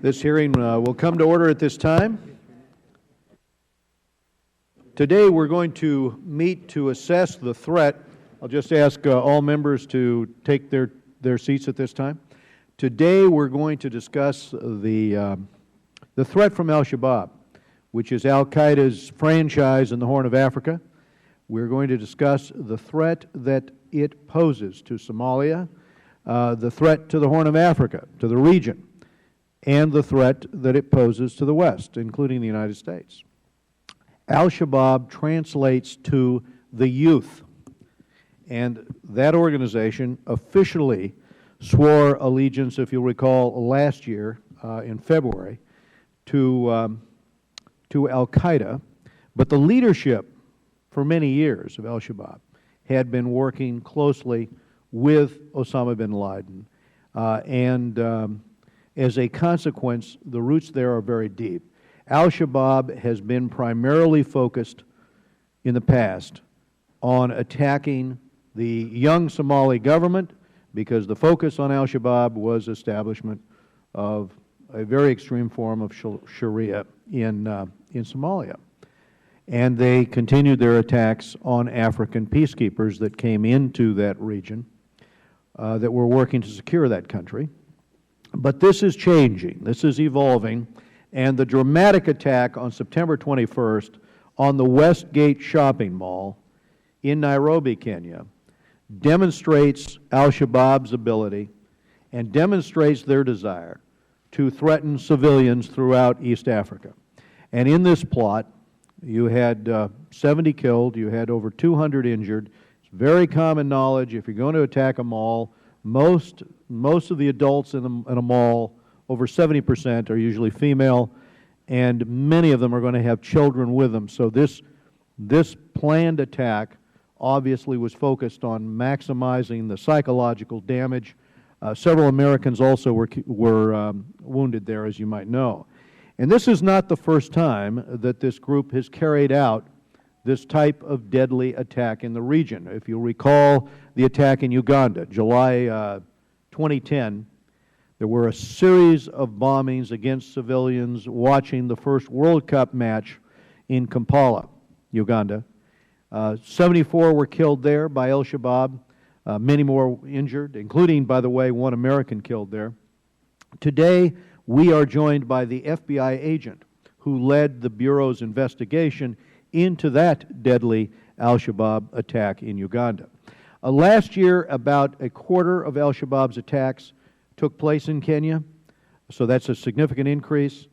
This hearing will come to order at this time. Today we're going to meet to assess the threat. I'll just ask all members to take their seats at this time. Today we're going to discuss the threat from Al-Shabaab, which is Al-Qaeda's franchise in the Horn of Africa. We're going to discuss the threat that it poses to Somalia, the threat to the Horn of Africa, to the region, and the threat that it poses to the West, including the United States. Al-Shabaab translates to the youth, and that organization officially swore allegiance, if you'll recall, last year in February to Al-Qaeda, but the leadership for many years of Al-Shabaab had been working closely with Osama bin Laden, and as a consequence, the roots there are very deep. Al-Shabaab has been primarily focused in the past on attacking the young Somali government because the focus on Al-Shabaab was establishment of a very extreme form of Sharia in Somalia. And they continued their attacks on African peacekeepers that came into that region that were working to secure that country. But this is changing. This is evolving. And the dramatic attack on September 21st on the Westgate shopping mall in Nairobi, Kenya, demonstrates Al-Shabaab's ability and demonstrates their desire to threaten civilians throughout East Africa. And in this plot, you had 70 killed, you had over 200 injured. It's very common knowledge, if you're going to attack a mall, most of the adults in a mall, over 70%, are usually female, and many of them are going to have children with them. So this planned attack obviously was focused on maximizing the psychological damage. Several Americans also were wounded there, as you might know. And this is not the first time that this group has carried out this type of deadly attack in the region. If you'll recall the attack in Uganda, July 2010, there were a series of bombings against civilians watching the first World Cup match in Kampala, Uganda. 74 were killed there by Al-Shabaab, many more injured, including, by the way, one American killed there. Today, we are joined by the FBI agent who led the Bureau's investigation into that deadly Al-Shabaab attack in Uganda. Last year, about a quarter of Al-Shabaab's attacks took place in Kenya, so that's a significant increase.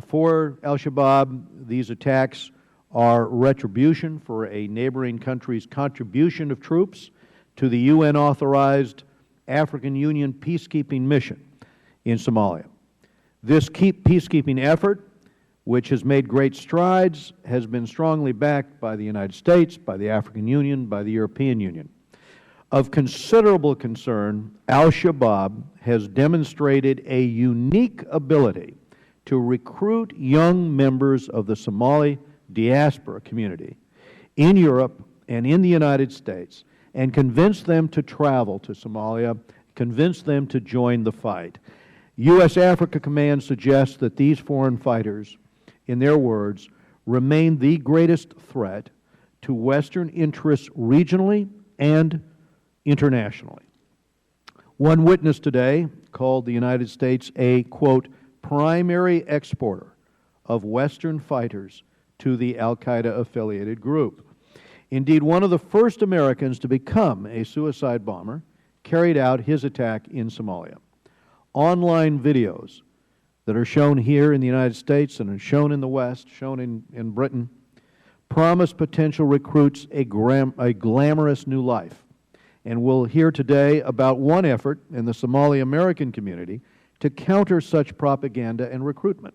For Al-Shabaab, these attacks are retribution for a neighboring country's contribution of troops to the UN-authorized African Union peacekeeping mission in Somalia. This peacekeeping effort, which has made great strides, has been strongly backed by the United States, by the African Union, by the European Union. Of considerable concern, Al-Shabaab has demonstrated a unique ability to recruit young members of the Somali diaspora community in Europe and in the United States and convince them to travel to Somalia, convince them to join the fight. U.S. Africa Command suggests that these foreign fighters, in their words, remain the greatest threat to Western interests regionally and internationally. One witness today called the United States a, quote, primary exporter of Western fighters to the Al-Qaeda-affiliated group. Indeed, one of the first Americans to become a suicide bomber carried out his attack in Somalia. Online videos that are shown here in the United States and are shown in the West, shown in Britain, promise potential recruits a glamorous new life. And we'll hear today about one effort in the Somali American community to counter such propaganda and recruitment.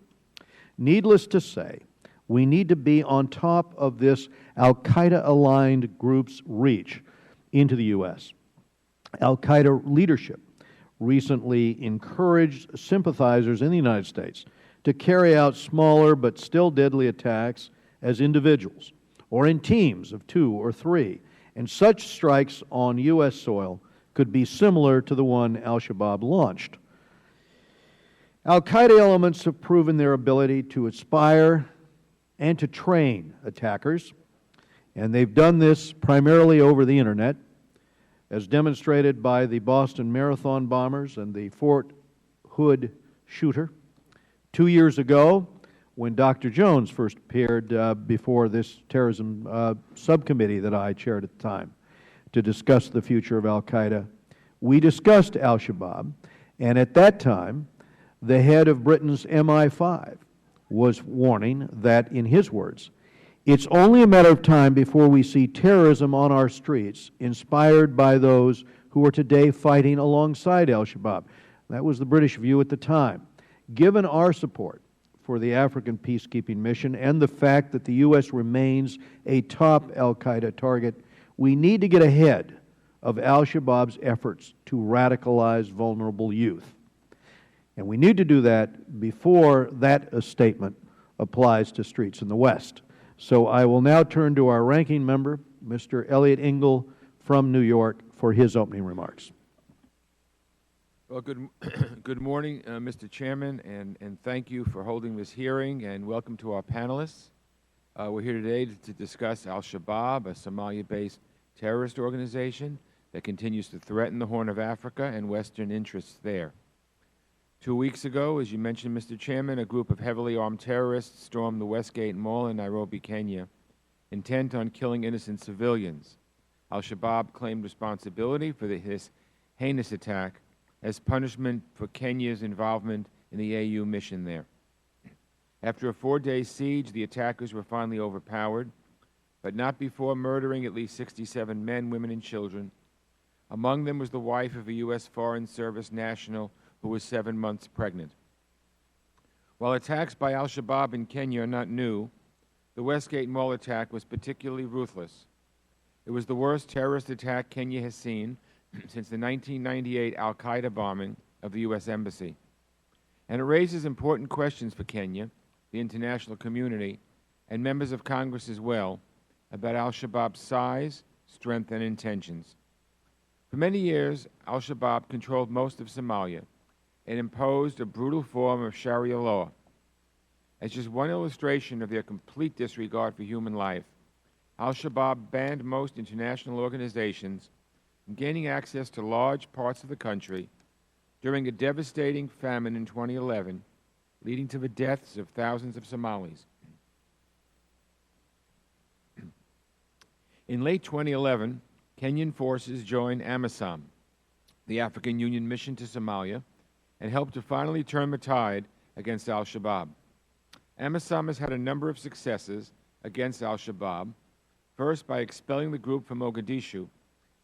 Needless to say, we need to be on top of this Al-Qaeda-aligned group's reach into the U.S. Al-Qaeda leadership recently encouraged sympathizers in the United States to carry out smaller but still deadly attacks as individuals or in teams of 2 or 3, and such strikes on U.S. soil could be similar to the one Al-Shabaab launched. Al-Qaeda elements have proven their ability to inspire and to train attackers, and they've done this primarily over the Internet, as demonstrated by the Boston Marathon bombers and the Fort Hood shooter. 2 years ago, when Dr. Jones first appeared before this terrorism subcommittee that I chaired at the time to discuss the future of Al-Qaeda, we discussed Al-Shabaab, and at that time, the head of Britain's MI5 was warning that, in his words, it's only a matter of time before we see terrorism on our streets inspired by those who are today fighting alongside Al-Shabaab. That was the British view at the time. Given our support for the African peacekeeping mission and the fact that the U.S. remains a top Al-Qaeda target, we need to get ahead of Al-Shabaab's efforts to radicalize vulnerable youth. And we need to do that before that statement applies to streets in the West. So I will now turn to our ranking member, Mr. Elliot Engel from New York, for his opening remarks. Well, good morning, Mr. Chairman, and thank you for holding this hearing, and welcome to our panelists. We're here today to discuss Al-Shabaab, a Somalia-based terrorist organization that continues to threaten the Horn of Africa and Western interests there. 2 weeks ago, as you mentioned, Mr. Chairman, a group of heavily armed terrorists stormed the Westgate Mall in Nairobi, Kenya, intent on killing innocent civilians. Al-Shabaab claimed responsibility for this heinous attack as punishment for Kenya's involvement in the AU mission there. After a 4-day siege, the attackers were finally overpowered, but not before murdering at least 67 men, women, and children. Among them was the wife of a U.S. Foreign Service national who was 7 months pregnant. While attacks by Al-Shabaab in Kenya are not new, the Westgate Mall attack was particularly ruthless. It was the worst terrorist attack Kenya has seen since the 1998 Al-Qaeda bombing of the U.S. Embassy. And it raises important questions for Kenya, the international community, and members of Congress as well, about Al-Shabaab's size, strength, and intentions. For many years, Al-Shabaab controlled most of Somalia and imposed a brutal form of Sharia law. As just one illustration of their complete disregard for human life, Al-Shabaab banned most international organizations from gaining access to large parts of the country during a devastating famine in 2011, leading to the deaths of thousands of Somalis. In late 2011, Kenyan forces joined AMISOM, the African Union mission to Somalia, and helped to finally turn the tide against Al-Shabaab. AMISOM has had a number of successes against Al-Shabaab, first by expelling the group from Mogadishu,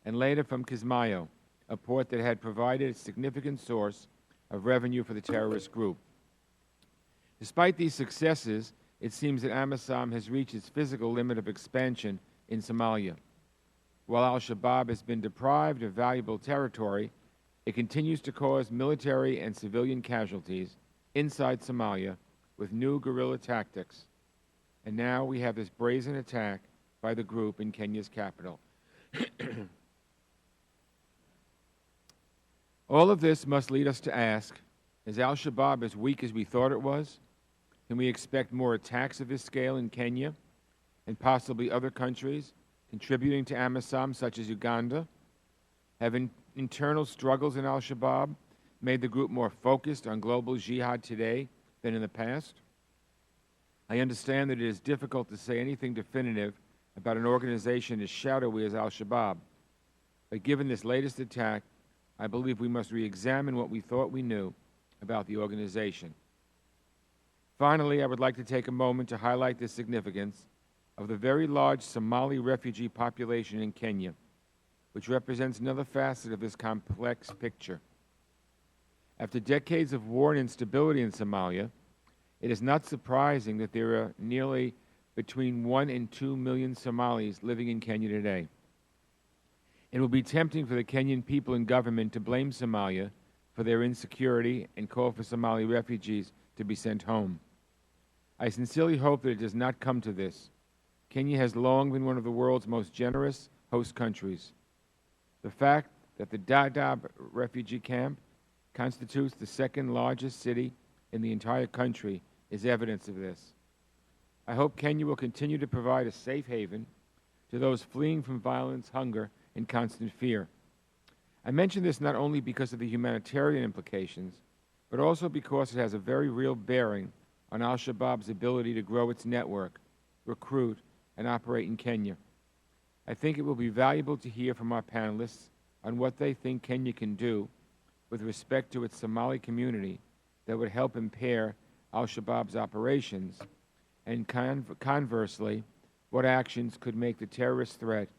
and later from Kismayo, a port that had provided a significant source of revenue for the terrorist group. Despite these successes, it seems that AMISOM has reached its physical limit of expansion in Somalia. While Al-Shabaab has been deprived of valuable territory, it continues to cause military and civilian casualties inside Somalia with new guerrilla tactics. And now we have this brazen attack by the group in Kenya's capital. All of this must lead us to ask, is Al-Shabaab as weak as we thought it was? Can we expect more attacks of this scale in Kenya and possibly other countries contributing to AMISOM, such as Uganda? Have internal struggles in Al-Shabaab made the group more focused on global jihad today than in the past? I understand that it is difficult to say anything definitive about an organization as shadowy as Al-Shabaab, but given this latest attack, I believe we must re-examine what we thought we knew about the organization. Finally, I would like to take a moment to highlight the significance of the very large Somali refugee population in Kenya, which represents another facet of this complex picture. After decades of war and instability in Somalia, it is not surprising that there are nearly between 1 and 2 million Somalis living in Kenya today. It will be tempting for the Kenyan people and government to blame Somalia for their insecurity and call for Somali refugees to be sent home. I sincerely hope that it does not come to this. Kenya has long been one of the world's most generous host countries. The fact that the Dadaab refugee camp constitutes the second largest city in the entire country is evidence of this. I hope Kenya will continue to provide a safe haven to those fleeing from violence, hunger, and constant fear. I mention this not only because of the humanitarian implications, but also because it has a very real bearing on Al-Shabaab's ability to grow its network, recruit, and operate in Kenya. I think it will be valuable to hear from our panelists on what they think Kenya can do with respect to its Somali community that would help impair Al-Shabaab's operations, and conversely, what actions could make the terrorist threat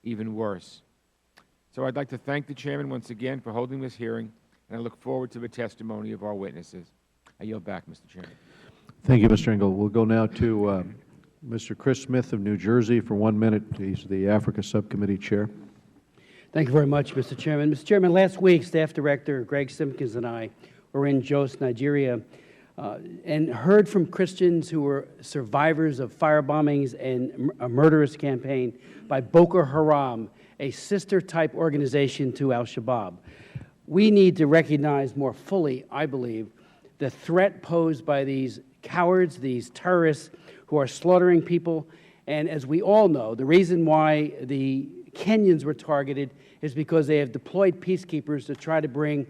even worse. So I'd like to thank the Chairman once again for holding this hearing, and I look forward to the testimony of our witnesses. I yield back, Mr. Chairman. Thank you, Mr. Engel. We'll go now to Mr. Chris Smith of New Jersey for 1 minute. He's the Africa Subcommittee Chair. Thank you very much, Mr. Chairman. Mr. Chairman, last week, Staff Director Greg Simpkins and I were in Jos, Nigeria, and heard from Christians who were survivors of fire bombings and a murderous campaign by Boko Haram, a sister-type organization to Al-Shabaab. We need to recognize more fully, I believe, the threat posed by these cowards, these terrorists who are slaughtering people. And as we all know, the reason why the Kenyans were targeted is because they have deployed peacekeepers to try to bring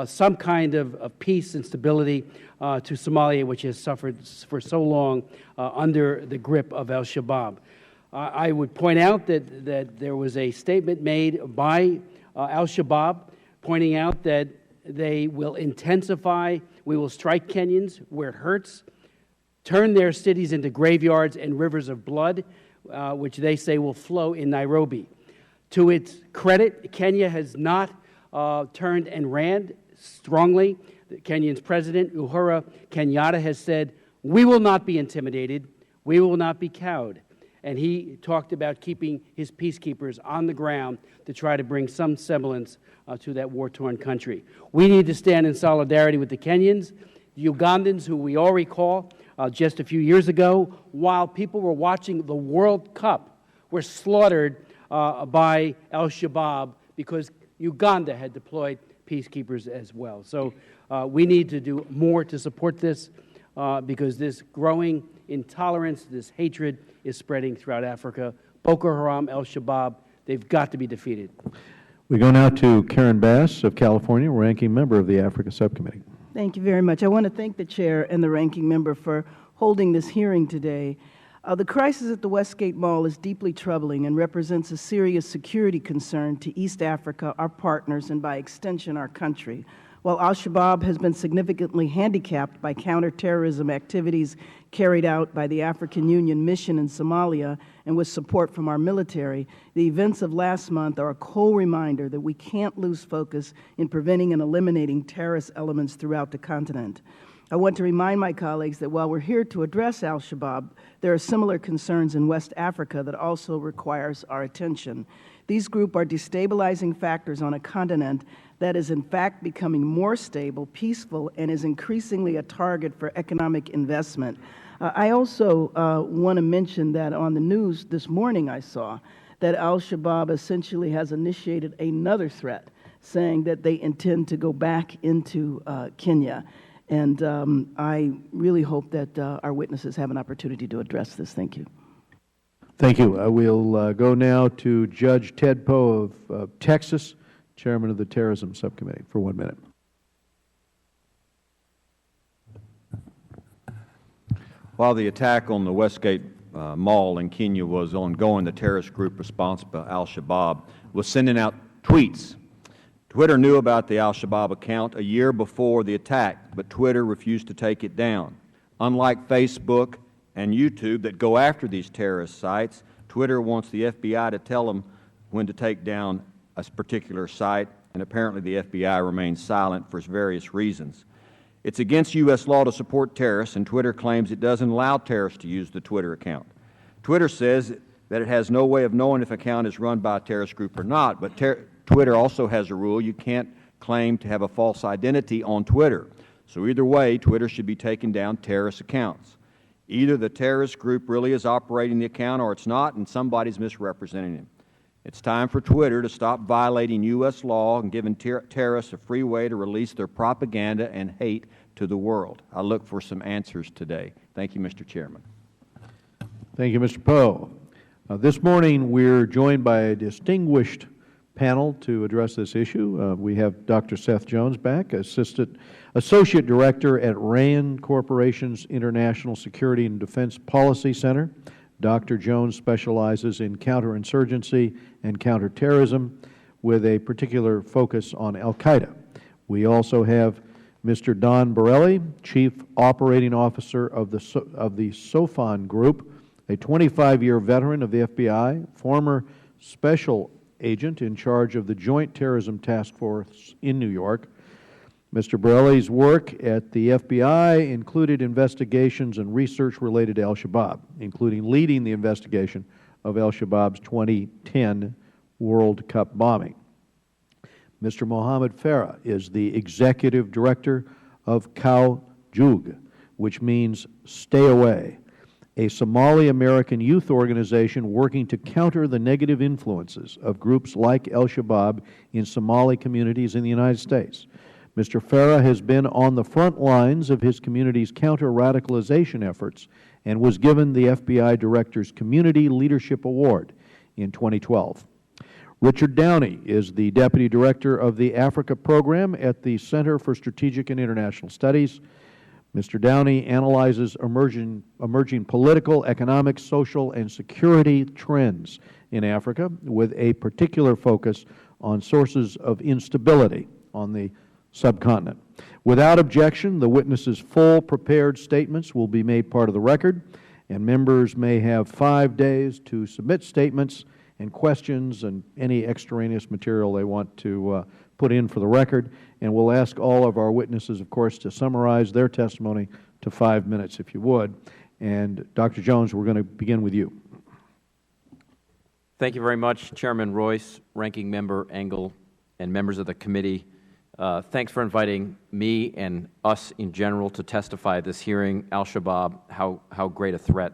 some kind of peace and stability to Somalia, which has suffered for so long under the grip of Al-Shabaab. I would point out that there was a statement made by Al-Shabaab pointing out that they will intensify, we will strike Kenyans where it hurts, turn their cities into graveyards and rivers of blood, which they say will flow in Nairobi. To its credit, Kenya has not turned and ran strongly. The Kenyan's President, Uhuru Kenyatta, has said, we will not be intimidated, we will not be cowed. And he talked about keeping his peacekeepers on the ground to try to bring some semblance to that war-torn country. We need to stand in solidarity with the Kenyans, the Ugandans, who we all recall just a few years ago, while people were watching the World Cup, were slaughtered by Al-Shabaab because Uganda had deployed peacekeepers as well. So we need to do more to support this because this growing intolerance, this hatred is spreading throughout Africa. Boko Haram, Al-Shabaab, they've got to be defeated. We go now to Karen Bass of California, ranking member of the Africa Subcommittee. Thank you very much. I want to thank the Chair and the ranking member for holding this hearing today. The crisis at the Westgate Mall is deeply troubling and represents a serious security concern to East Africa, our partners, and by extension, our country. While Al-Shabaab has been significantly handicapped by counterterrorism activities carried out by the African Union mission in Somalia and with support from our military, the events of last month are a cold reminder that we can't lose focus in preventing and eliminating terrorist elements throughout the continent. I want to remind my colleagues that while we're here to address Al-Shabaab, there are similar concerns in West Africa that also requires our attention. These groups are destabilizing factors on a continent that is in fact becoming more stable, peaceful, and is increasingly a target for economic investment. I also want to mention that on the news this morning I saw that Al-Shabaab essentially has initiated another threat, saying that they intend to go back into Kenya. And I really hope that our witnesses have an opportunity to address this. Thank you. Thank you. We'll go now to Judge Ted Poe of Texas, Chairman of the Terrorism Subcommittee, for 1 minute. While the attack on the Westgate Mall in Kenya was ongoing, the terrorist group responsible, Al-Shabaab, was sending out tweets. Twitter knew about the Al-Shabaab account a year before the attack, but Twitter refused to take it down. Unlike Facebook and YouTube that go after these terrorist sites, Twitter wants the FBI to tell them when to take down a particular site, and apparently the FBI remains silent for various reasons. It's against U.S. law to support terrorists, and Twitter claims it doesn't allow terrorists to use the Twitter account. Twitter says that it has no way of knowing if an account is run by a terrorist group or not, but Twitter also has a rule: you can't claim to have a false identity on Twitter. So either way, Twitter should be taking down terrorist accounts. Either the terrorist group really is operating the account or it's not, and somebody's misrepresenting him. It's time for Twitter to stop violating U.S. law and giving terrorists a free way to release their propaganda and hate to the world. I look for some answers today. Thank you, Mr. Chairman. Thank you, Mr. Poe. This morning, we're joined by a distinguished panel to address this issue. We have Dr. Seth Jones back, Associate Director at RAND Corporation's International Security and Defense Policy Center. Dr. Jones specializes in counterinsurgency and counterterrorism with a particular focus on Al-Qaeda. We also have Mr. Don Borelli, Chief Operating Officer of the SOFON Group, a 25-year veteran of the FBI, former special agent in charge of the Joint Terrorism Task Force in New York. Mr. Borelli's work at the FBI included investigations and research related to Al-Shabaab, including leading the investigation of Al-Shabaab's 2010 World Cup bombing. Mr. Mohammed Farah is the Executive Director of Kawjug, which means stay away, a Somali-American youth organization working to counter the negative influences of groups like Al-Shabaab in Somali communities in the United States. Mr. Farah has been on the front lines of his community's counter-radicalization efforts and was given the FBI Director's Community Leadership Award in 2012. Richard Downey is the Deputy Director of the Africa Program at the Center for Strategic and International Studies. Mr. Downey analyzes emerging political, economic, social, and security trends in Africa with a particular focus on sources of instability on the subcontinent. Without objection, the witnesses' full prepared statements will be made part of the record, and members may have 5 days to submit statements and questions and any extraneous material they want to put in for the record. And we'll ask all of our witnesses, of course, to summarize their testimony to 5 minutes, if you would. And Dr. Jones, we're going to begin with you. Thank you very much, Chairman Royce, Ranking Member Engel, and members of the committee. Thanks for inviting me and us in general to testify at this hearing. Al-Shabaab, how great a threat.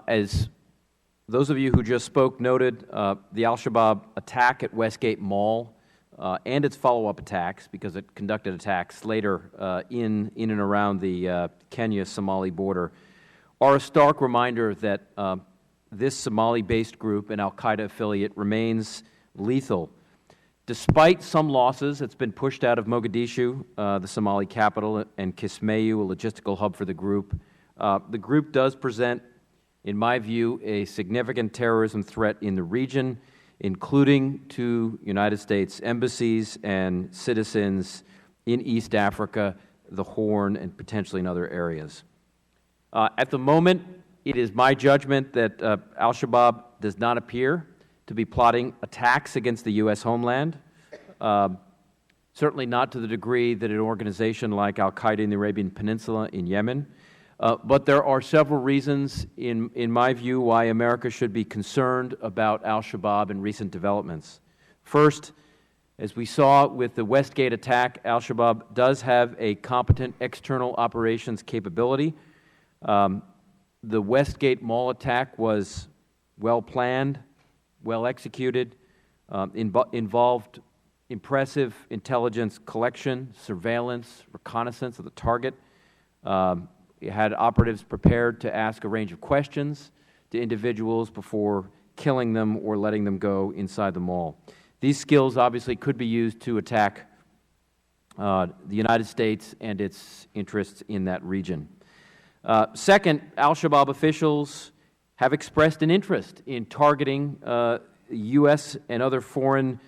As those of you who just spoke noted, the Al-Shabaab attack at Westgate Mall and its follow-up attacks, because it conducted attacks later in and around the Kenya-Somali border, are a stark reminder that this Somali-based group, an Al-Qaeda affiliate, remains lethal. Despite some losses, it's been pushed out of Mogadishu, the Somali capital, and Kismayu, a logistical hub for the group. The group does present, in my view, a significant terrorism threat in the region, including to United States embassies and citizens in East Africa, the Horn, and potentially in other areas. At the moment, it is my judgment that Al-Shabaab does not appear to be plotting attacks against the U.S. homeland, certainly not to the degree that an organization like Al-Qaeda in the Arabian Peninsula in Yemen. But there are several reasons, in my view, why America should be concerned about Al-Shabaab and recent developments. First, as we saw with the Westgate attack, Al-Shabaab does have a competent external operations capability. The Westgate Mall attack was well-planned, well-executed, involved impressive intelligence collection, surveillance, reconnaissance of the target. It had operatives prepared to ask a range of questions to individuals before killing them or letting them go inside the mall. These skills obviously could be used to attack the United States and its interests in that region. Second, Al-Shabaab officials have expressed an interest in targeting U.S. and other foreign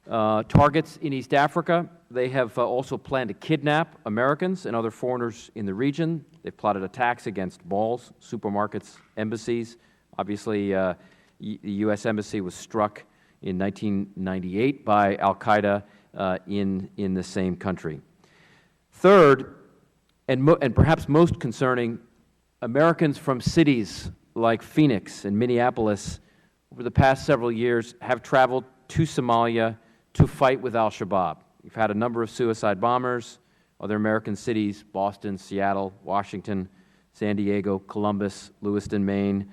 targets in East Africa. They have also planned to kidnap Americans and other foreigners in the region. They've plotted attacks against malls, supermarkets, embassies. Obviously, the U.S. Embassy was struck in 1998 by Al-Qaeda in the same country. Third, and perhaps most concerning, Americans from cities like Phoenix and Minneapolis over the past several years have traveled to Somalia to fight with Al-Shabaab. We've had a number of suicide bombers, other American cities, Boston, Seattle, Washington, San Diego, Columbus, Lewiston, Maine.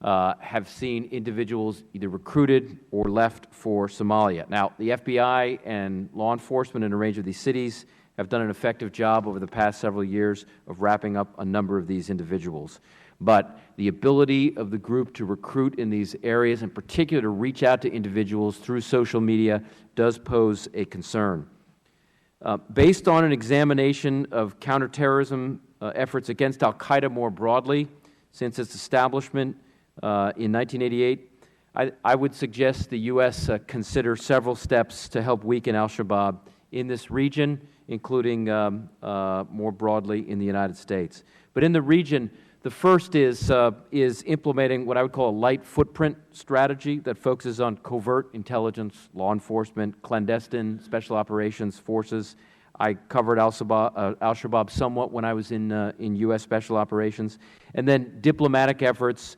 have seen individuals either recruited or left for Somalia. Now, the FBI and law enforcement in a range of these cities have done an effective job over the past several years of wrapping up a number of these individuals. But the ability of the group to recruit in these areas, in particular to reach out to individuals through social media, does pose a concern. Based on an examination of counterterrorism efforts against al-Qaeda more broadly since its establishment in 1988, I would suggest the U.S. Consider several steps to help weaken al-Shabaab in this region, including more broadly in the United States. But in the region, the first is implementing what I would call a light footprint strategy that focuses on covert intelligence, law enforcement, clandestine special operations forces. I covered Al-Shabaab somewhat when I was in U.S. Special Operations. And then diplomatic efforts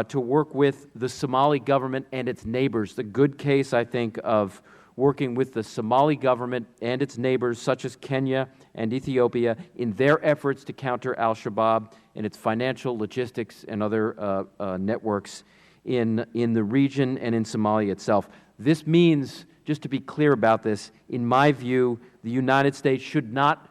to work with the Somali government and its neighbors. The good case, I think, of working with the Somali government and its neighbors, such as Kenya and Ethiopia, in their efforts to counter al-Shabaab and its financial, logistics, and other networks in the region and in Somalia itself. This means, just to be clear about this, in my view, the United States should not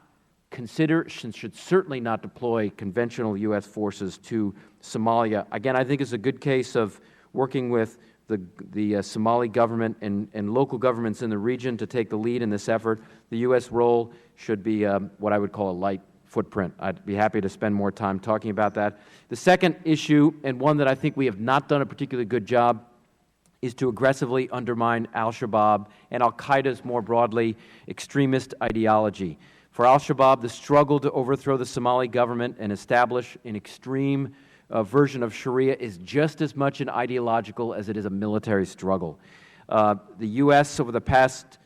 consider, should certainly not deploy conventional U.S. forces to Somalia. Again, I think it's a good case of working with the Somali government and local governments in the region to take the lead in this effort. The U.S. role should be what I would call a light footprint. I'd be happy to spend more time talking about that. The second issue, and one that I think we have not done a particularly good job, is to aggressively undermine al-Shabaab and al-Qaeda's more broadly extremist ideology. For al-Shabaab, the struggle to overthrow the Somali government and establish an extreme version of Sharia is just as much an ideological as it is a military struggle. The U.S. over the past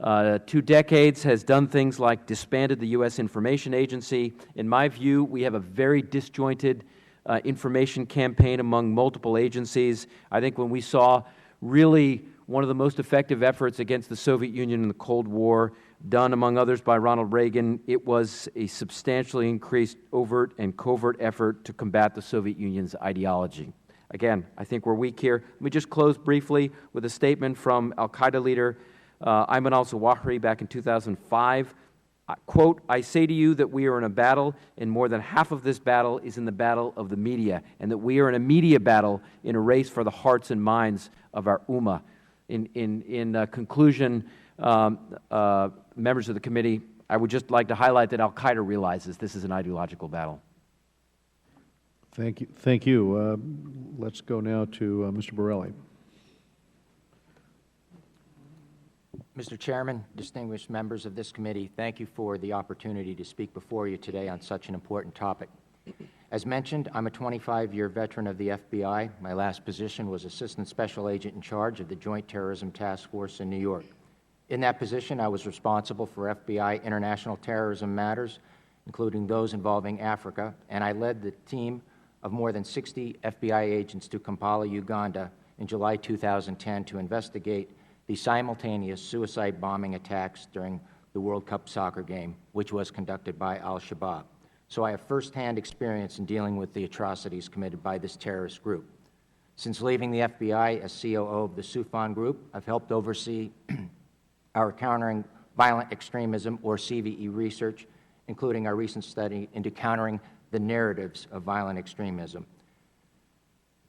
2 decades has done things like disbanded the U.S. Information Agency. In my view, we have a very disjointed information campaign among multiple agencies. I think when we saw really one of the most effective efforts against the Soviet Union in the Cold War, done among others by Ronald Reagan, it was a substantially increased overt and covert effort to combat the Soviet Union's ideology. Again, I think we're weak here. Let me just close briefly with a statement from al-Qaeda leader Ayman al-Zawahiri back in 2005. Quote, "I say to you that we are in a battle, and more than half of this battle is in the battle of the media, and that we are in a media battle in a race for the hearts and minds of our ummah." In conclusion, members of the committee, I would just like to highlight that al-Qaeda realizes this is an ideological battle. Thank you. Thank you. Let's go now to Mr. Borelli. Mr. Chairman, distinguished members of this committee, thank you for the opportunity to speak before you today on such an important topic. As mentioned, I'm a 25-year veteran of the FBI. My last position was Assistant Special Agent in charge of the Joint Terrorism Task Force in New York. In that position, I was responsible for FBI international terrorism matters, including those involving Africa, and I led the team of more than 60 FBI agents to Kampala, Uganda in July 2010 to investigate the simultaneous suicide bombing attacks during the World Cup soccer game, which was conducted by Al-Shabaab. So I have firsthand experience in dealing with the atrocities committed by this terrorist group. Since leaving the FBI as COO of the Sufan Group, I've helped oversee our Countering Violent Extremism, or CVE, research, including our recent study into countering the narratives of violent extremism.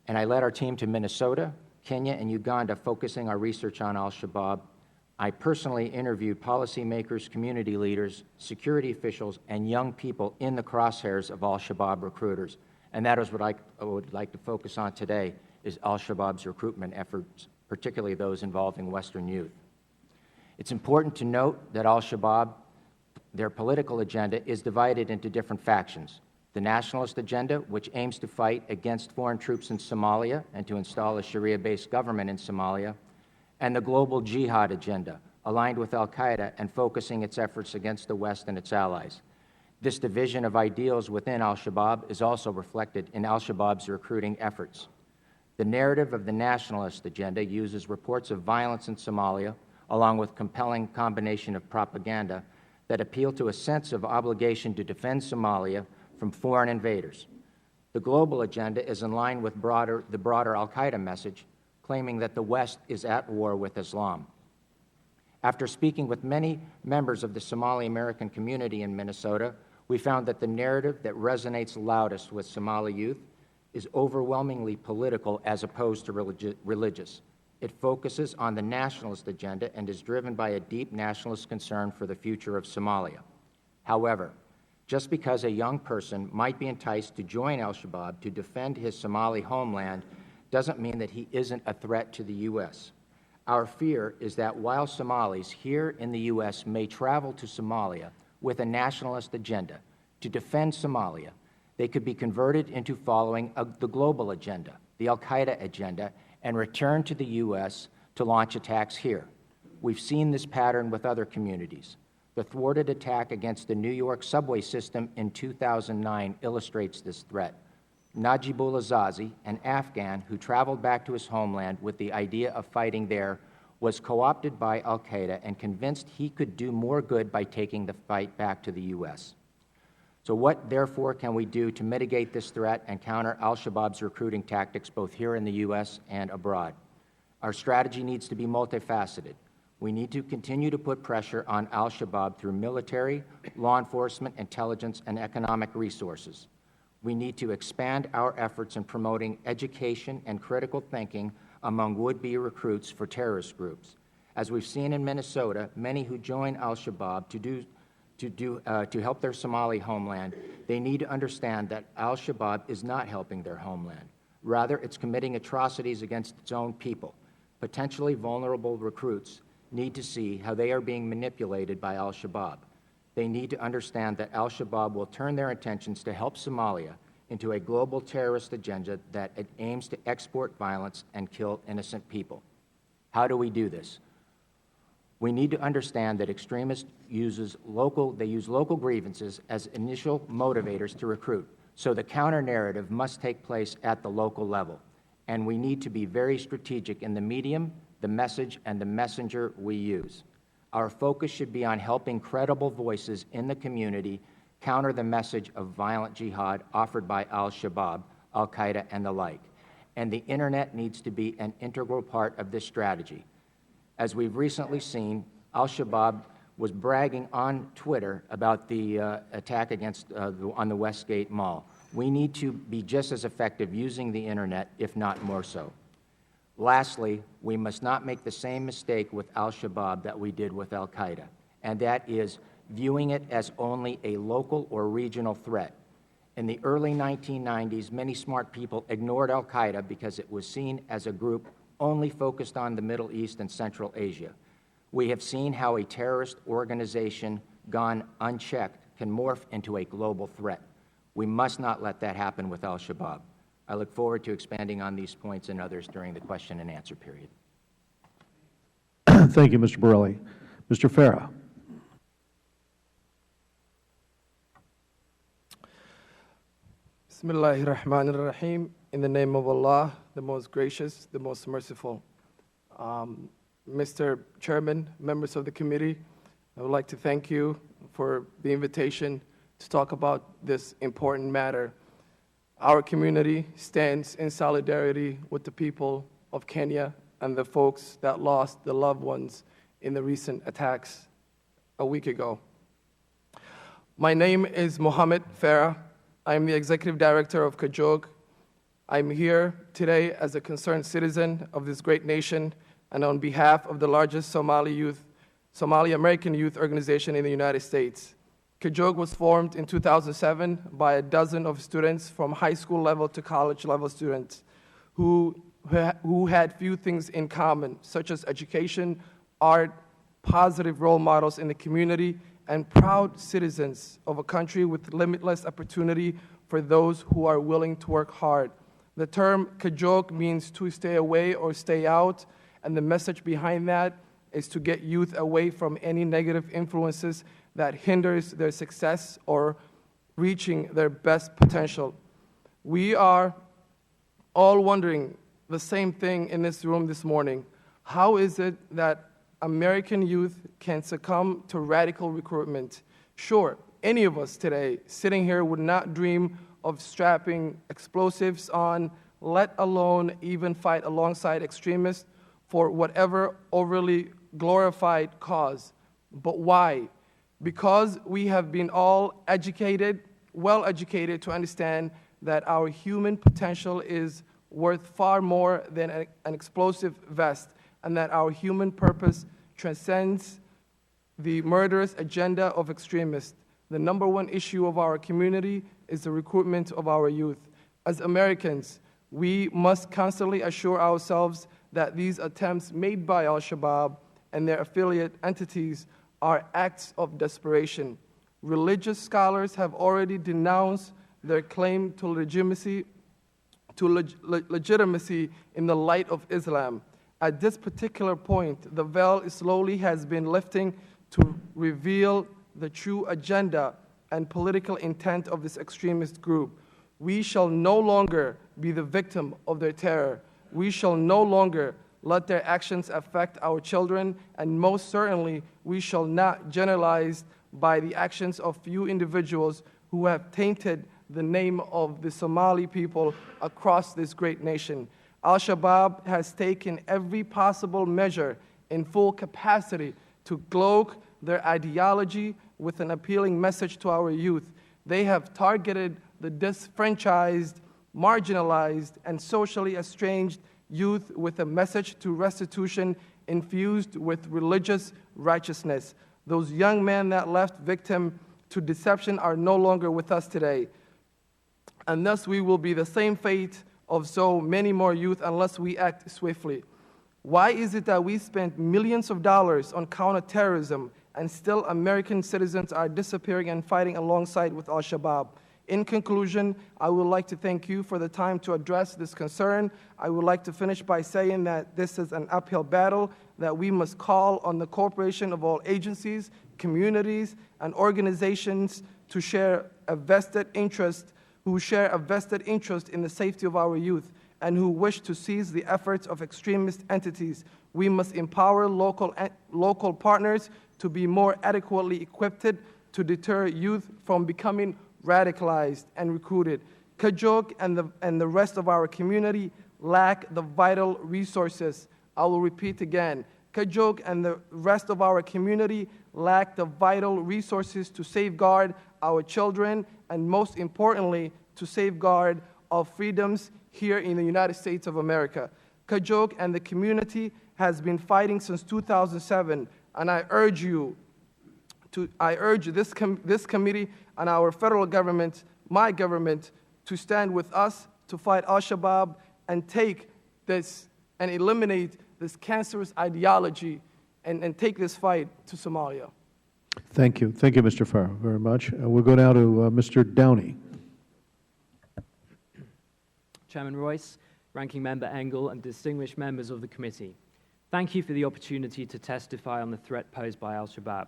And I led our team to Minnesota, Kenya, and Uganda, focusing our research on Al-Shabaab. I personally interviewed policymakers, community leaders, security officials, and young people in the crosshairs of Al-Shabaab recruiters. And that is what I would like to focus on today, is Al-Shabaab's recruitment efforts, particularly those involving Western youth. It's important to note that Al-Shabaab, their political agenda, is divided into different factions. The nationalist agenda, which aims to fight against foreign troops in Somalia and to install a Sharia-based government in Somalia, and the global jihad agenda, aligned with al-Qaeda and focusing its efforts against the West and its allies. This division of ideals within al-Shabaab is also reflected in al-Shabaab's recruiting efforts. The narrative of the nationalist agenda uses reports of violence in Somalia, along with compelling combination of propaganda that appeal to a sense of obligation to defend Somalia from foreign invaders. The global agenda is in line with the broader al-Qaeda message, claiming that the West is at war with Islam. After speaking with many members of the Somali American community in Minnesota, we found that the narrative that resonates loudest with Somali youth is overwhelmingly political as opposed to religious. It focuses on the nationalist agenda and is driven by a deep nationalist concern for the future of Somalia. However, just because a young person might be enticed to join Al-Shabaab to defend his Somali homeland doesn't mean that he isn't a threat to the U.S. Our fear is that while Somalis here in the U.S. may travel to Somalia with a nationalist agenda to defend Somalia, they could be converted into following the global agenda, the al-Qaeda agenda, and return to the U.S. to launch attacks here. We've seen this pattern with other communities. The thwarted attack against the New York subway system in 2009 illustrates this threat. Najibullah Zazi, an Afghan who traveled back to his homeland with the idea of fighting there, was co-opted by al-Qaeda and convinced he could do more good by taking the fight back to the U.S. So what, therefore, can we do to mitigate this threat and counter al-Shabaab's recruiting tactics both here in the U.S. and abroad? Our strategy needs to be multifaceted. We need to continue to put pressure on al-Shabaab through military, law enforcement, intelligence, and economic resources. We need to expand our efforts in promoting education and critical thinking among would-be recruits for terrorist groups. As we've seen in Minnesota, many who join al-Shabaab to help their Somali homeland, they need to understand that al-Shabaab is not helping their homeland. Rather, it's committing atrocities against its own people. Potentially vulnerable recruits need to see how they are being manipulated by al-Shabaab. They need to understand that al-Shabaab will turn their intentions to help Somalia into a global terrorist agenda that it aims to export violence and kill innocent people. How do we do this? We need to understand that extremists use local grievances as initial motivators to recruit, so the counter-narrative must take place at the local level. And we need to be very strategic in the medium, the message, and the messenger we use. Our focus should be on helping credible voices in the community counter the message of violent jihad offered by al-Shabaab, al-Qaeda, and the like. And the Internet needs to be an integral part of this strategy. As we've recently seen, al-Shabaab was bragging on Twitter about the attack on the Westgate Mall. We need to be just as effective using the Internet, if not more so. Lastly, we must not make the same mistake with al-Shabaab that we did with al-Qaeda, and that is viewing it as only a local or regional threat. In the early 1990s, many smart people ignored al-Qaeda because it was seen as a group only focused on the Middle East and Central Asia. We have seen how a terrorist organization gone unchecked can morph into a global threat. We must not let that happen with al-Shabaab. I look forward to expanding on these points and others during the question and answer period. Thank you, Mr. Borelli. Mr. Farah. Bismillahir Rahmanir Rahim. In the name of Allah, the most gracious, the most merciful. Mr. Chairman, members of the committee, I would like to thank you for the invitation to talk about this important matter. Our community stands in solidarity with the people of Kenya and the folks that lost their loved ones in the recent attacks a week ago. My name is Mohammed Farah. I'm the Executive Director of Kajog. I'm here today as a concerned citizen of this great nation and on behalf of the largest Somali American youth organization in the United States. Kajog was formed in 2007 by a dozen of students from high school level to college level students who had few things in common, such as education, art, positive role models in the community, and proud citizens of a country with limitless opportunity for those who are willing to work hard. The term Kajog means to stay away or stay out, and the message behind that is to get youth away from any negative influences that hinders their success or reaching their best potential. We are all wondering the same thing in this room this morning. How is it that American youth can succumb to radical recruitment? Sure, any of us today sitting here would not dream of strapping explosives on, let alone even fight alongside extremists for whatever overly glorified cause. But why? Because we have been all educated, well educated, to understand that our human potential is worth far more than an explosive vest, and that our human purpose transcends the murderous agenda of extremists. The number one issue of our community is the recruitment of our youth. As Americans, we must constantly assure ourselves that these attempts made by Al-Shabaab and their affiliate entities are acts of desperation. Religious scholars have already denounced their claim to legitimacy in the light of Islam. At this particular point, the veil slowly has been lifting to reveal the true agenda and political intent of this extremist group. We shall no longer be the victim of their terror. We shall no longer let their actions affect our children, and most certainly, we shall not generalize by the actions of few individuals who have tainted the name of the Somali people across this great nation. Al-Shabaab has taken every possible measure in full capacity to cloak their ideology with an appealing message to our youth. They have targeted the disfranchised, marginalized, and socially estranged youth with a message to restitution infused with religious righteousness. Those young men that left victim to deception are no longer with us today. And thus we will be the same fate of so many more youth unless we act swiftly. Why is it that we spend millions of dollars on counterterrorism and still American citizens are disappearing and fighting alongside with Al-Shabaab? In conclusion, I would like to thank you for the time to address this concern. I would like to finish by saying that this is an uphill battle, that we must call on the cooperation of all agencies, communities, and organizations to share a vested interest, who share a vested interest in the safety of our youth and who wish to seize the efforts of extremist entities. We must empower local partners to be more adequately equipped to deter youth from becoming radicalized and recruited. Kajok and the rest of our community lack the vital resources. I will repeat again. Kajok and the rest of our community lack the vital resources to safeguard our children and, most importantly, to safeguard our freedoms here in the United States of America. Kajok and the community has been fighting since 2007, and I urge this committee and our federal government, my government, to stand with us to fight Al-Shabaab and take this and eliminate this cancerous ideology and take this fight to Somalia. Thank you. Thank you, Mr. Farr, very much. We'll go now to Mr. Downey. Chairman Royce, Ranking Member Engel, and distinguished members of the committee, thank you for the opportunity to testify on the threat posed by Al-Shabaab.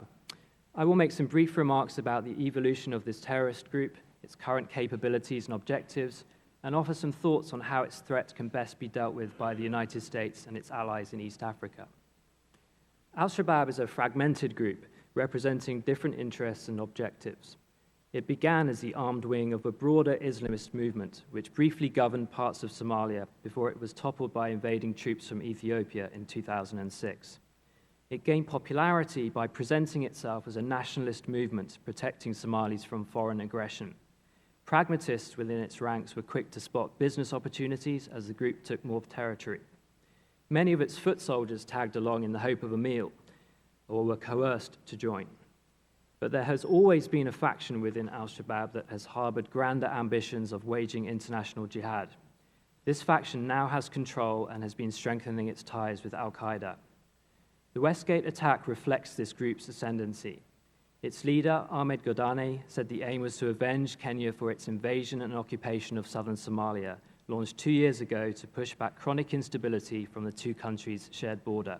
I will make some brief remarks about the evolution of this terrorist group, its current capabilities and objectives, and offer some thoughts on how its threat can best be dealt with by the United States and its allies in East Africa. Al-Shabaab is a fragmented group representing different interests and objectives. It began as the armed wing of a broader Islamist movement, which briefly governed parts of Somalia before it was toppled by invading troops from Ethiopia in 2006. It gained popularity by presenting itself as a nationalist movement protecting Somalis from foreign aggression. Pragmatists within its ranks were quick to spot business opportunities as the group took more territory. Many of its foot soldiers tagged along in the hope of a meal or were coerced to join. But there has always been a faction within Al-Shabaab that has harbored grander ambitions of waging international jihad. This faction now has control and has been strengthening its ties with Al-Qaeda. The Westgate attack reflects this group's ascendancy. Its leader, Ahmed Godane, said the aim was to avenge Kenya for its invasion and occupation of southern Somalia, launched 2 years ago to push back chronic instability from the two countries' shared border.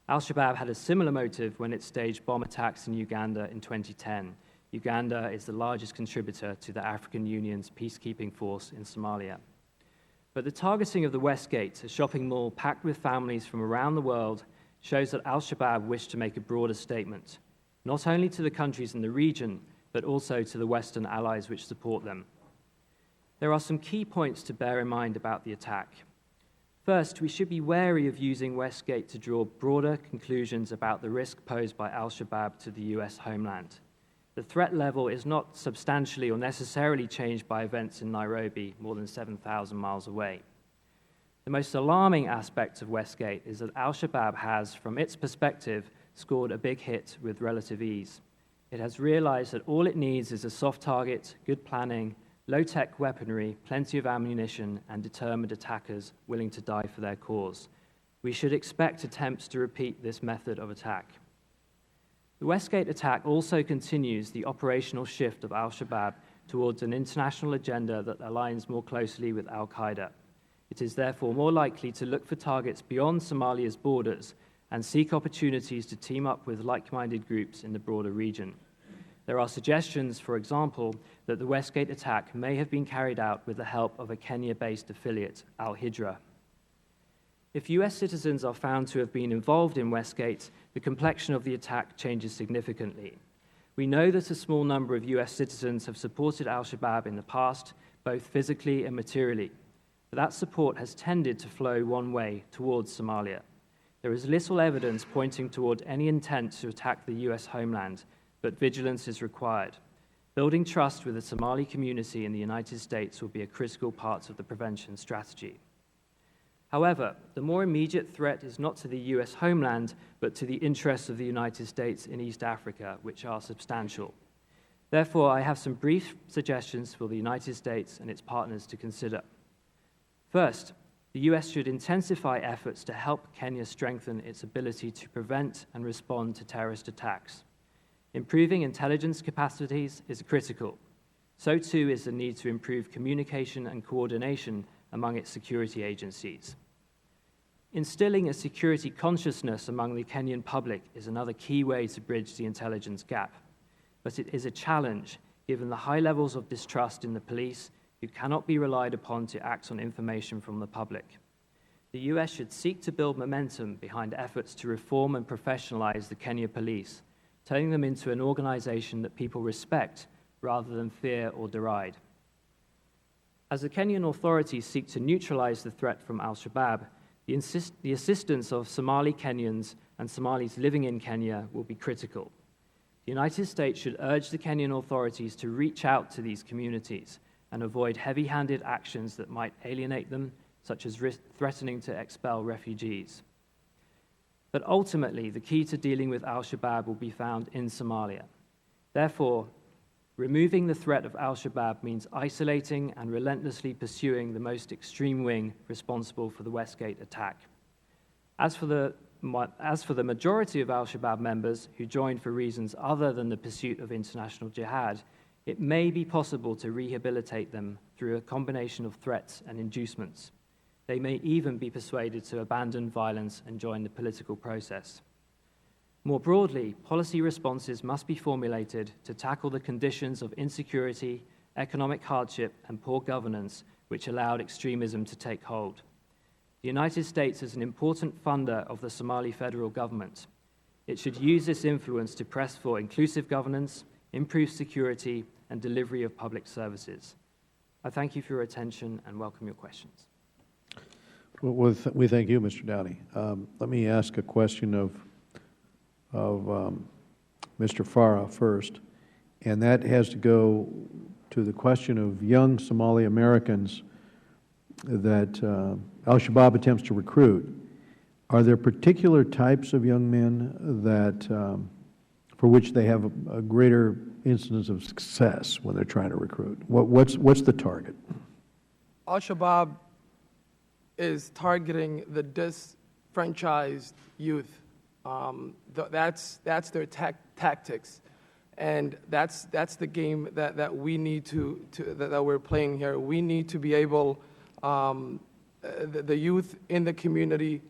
Al-Shabaab had a similar motive when it staged bomb attacks in Uganda in 2010. Uganda is the largest contributor to the African Union's peacekeeping force in Somalia. But the targeting of the Westgate, a shopping mall packed with families from around the world, shows that Al-Shabaab wished to make a broader statement, not only to the countries in the region, but also to the Western allies which support them. There are some key points to bear in mind about the attack. First, we should be wary of using Westgate to draw broader conclusions about the risk posed by Al-Shabaab to the U.S. homeland. The threat level is not substantially or necessarily changed by events in Nairobi, more than 7,000 miles away. The most alarming aspect of Westgate is that Al-Shabaab has, from its perspective, scored a big hit with relative ease. It has realized that all it needs is a soft target, good planning, low-tech weaponry, plenty of ammunition, and determined attackers willing to die for their cause. We should expect attempts to repeat this method of attack. The Westgate attack also continues the operational shift of Al-Shabaab towards an international agenda that aligns more closely with Al-Qaeda. It is therefore more likely to look for targets beyond Somalia's borders and seek opportunities to team up with like-minded groups in the broader region. There are suggestions, for example, that the Westgate attack may have been carried out with the help of a Kenya-based affiliate, Al-Hijra. If U.S. citizens are found to have been involved in Westgate, the complexion of the attack changes significantly. We know that a small number of U.S. citizens have supported Al-Shabaab in the past, both physically and materially, but that support has tended to flow one way, towards Somalia. There is little evidence pointing toward any intent to attack the U.S. homeland, but vigilance is required. Building trust with the Somali community in the United States will be a critical part of the prevention strategy. However, the more immediate threat is not to the U.S. homeland, but to the interests of the United States in East Africa, which are substantial. Therefore, I have some brief suggestions for the United States and its partners to consider. First, the U.S. should intensify efforts to help Kenya strengthen its ability to prevent and respond to terrorist attacks. Improving intelligence capacities is critical. So too is the need to improve communication and coordination among its security agencies. Instilling a security consciousness among the Kenyan public is another key way to bridge the intelligence gap. But it is a challenge, given the high levels of distrust in the police, who cannot be relied upon to act on information from the public. The U.S. should seek to build momentum behind efforts to reform and professionalize the Kenya police, turning them into an organization that people respect rather than fear or deride. As the Kenyan authorities seek to neutralize the threat from Al-Shabaab, the assistance of Somali Kenyans and Somalis living in Kenya will be critical. The United States should urge the Kenyan authorities to reach out to these communities and avoid heavy-handed actions that might alienate them, such as threatening to expel refugees. But ultimately, the key to dealing with Al-Shabaab will be found in Somalia. Therefore, removing the threat of Al-Shabaab means isolating and relentlessly pursuing the most extreme wing responsible for the Westgate attack. As for the majority of Al-Shabaab members who joined for reasons other than the pursuit of international jihad, it may be possible to rehabilitate them through a combination of threats and inducements. They may even be persuaded to abandon violence and join the political process. More broadly, policy responses must be formulated to tackle the conditions of insecurity, economic hardship, and poor governance which allowed extremism to take hold. The United States is an important funder of the Somali federal government. It should use this influence to press for inclusive governance, improved security, and delivery of public services. I thank you for your attention and welcome your questions. Well, we thank you, Mr. Downey. Let me ask a question of Mr. Farah first, and that has to go to the question of young Somali Americans that Al-Shabaab attempts to recruit. Are there particular types of young men that, for which they have a greater instance of success when they're trying to recruit? What's the target? Al-Shabaab is targeting the disenfranchised youth. That's their tactics, and that's the game that we need that we're playing here. We need to be able, the youth in the community.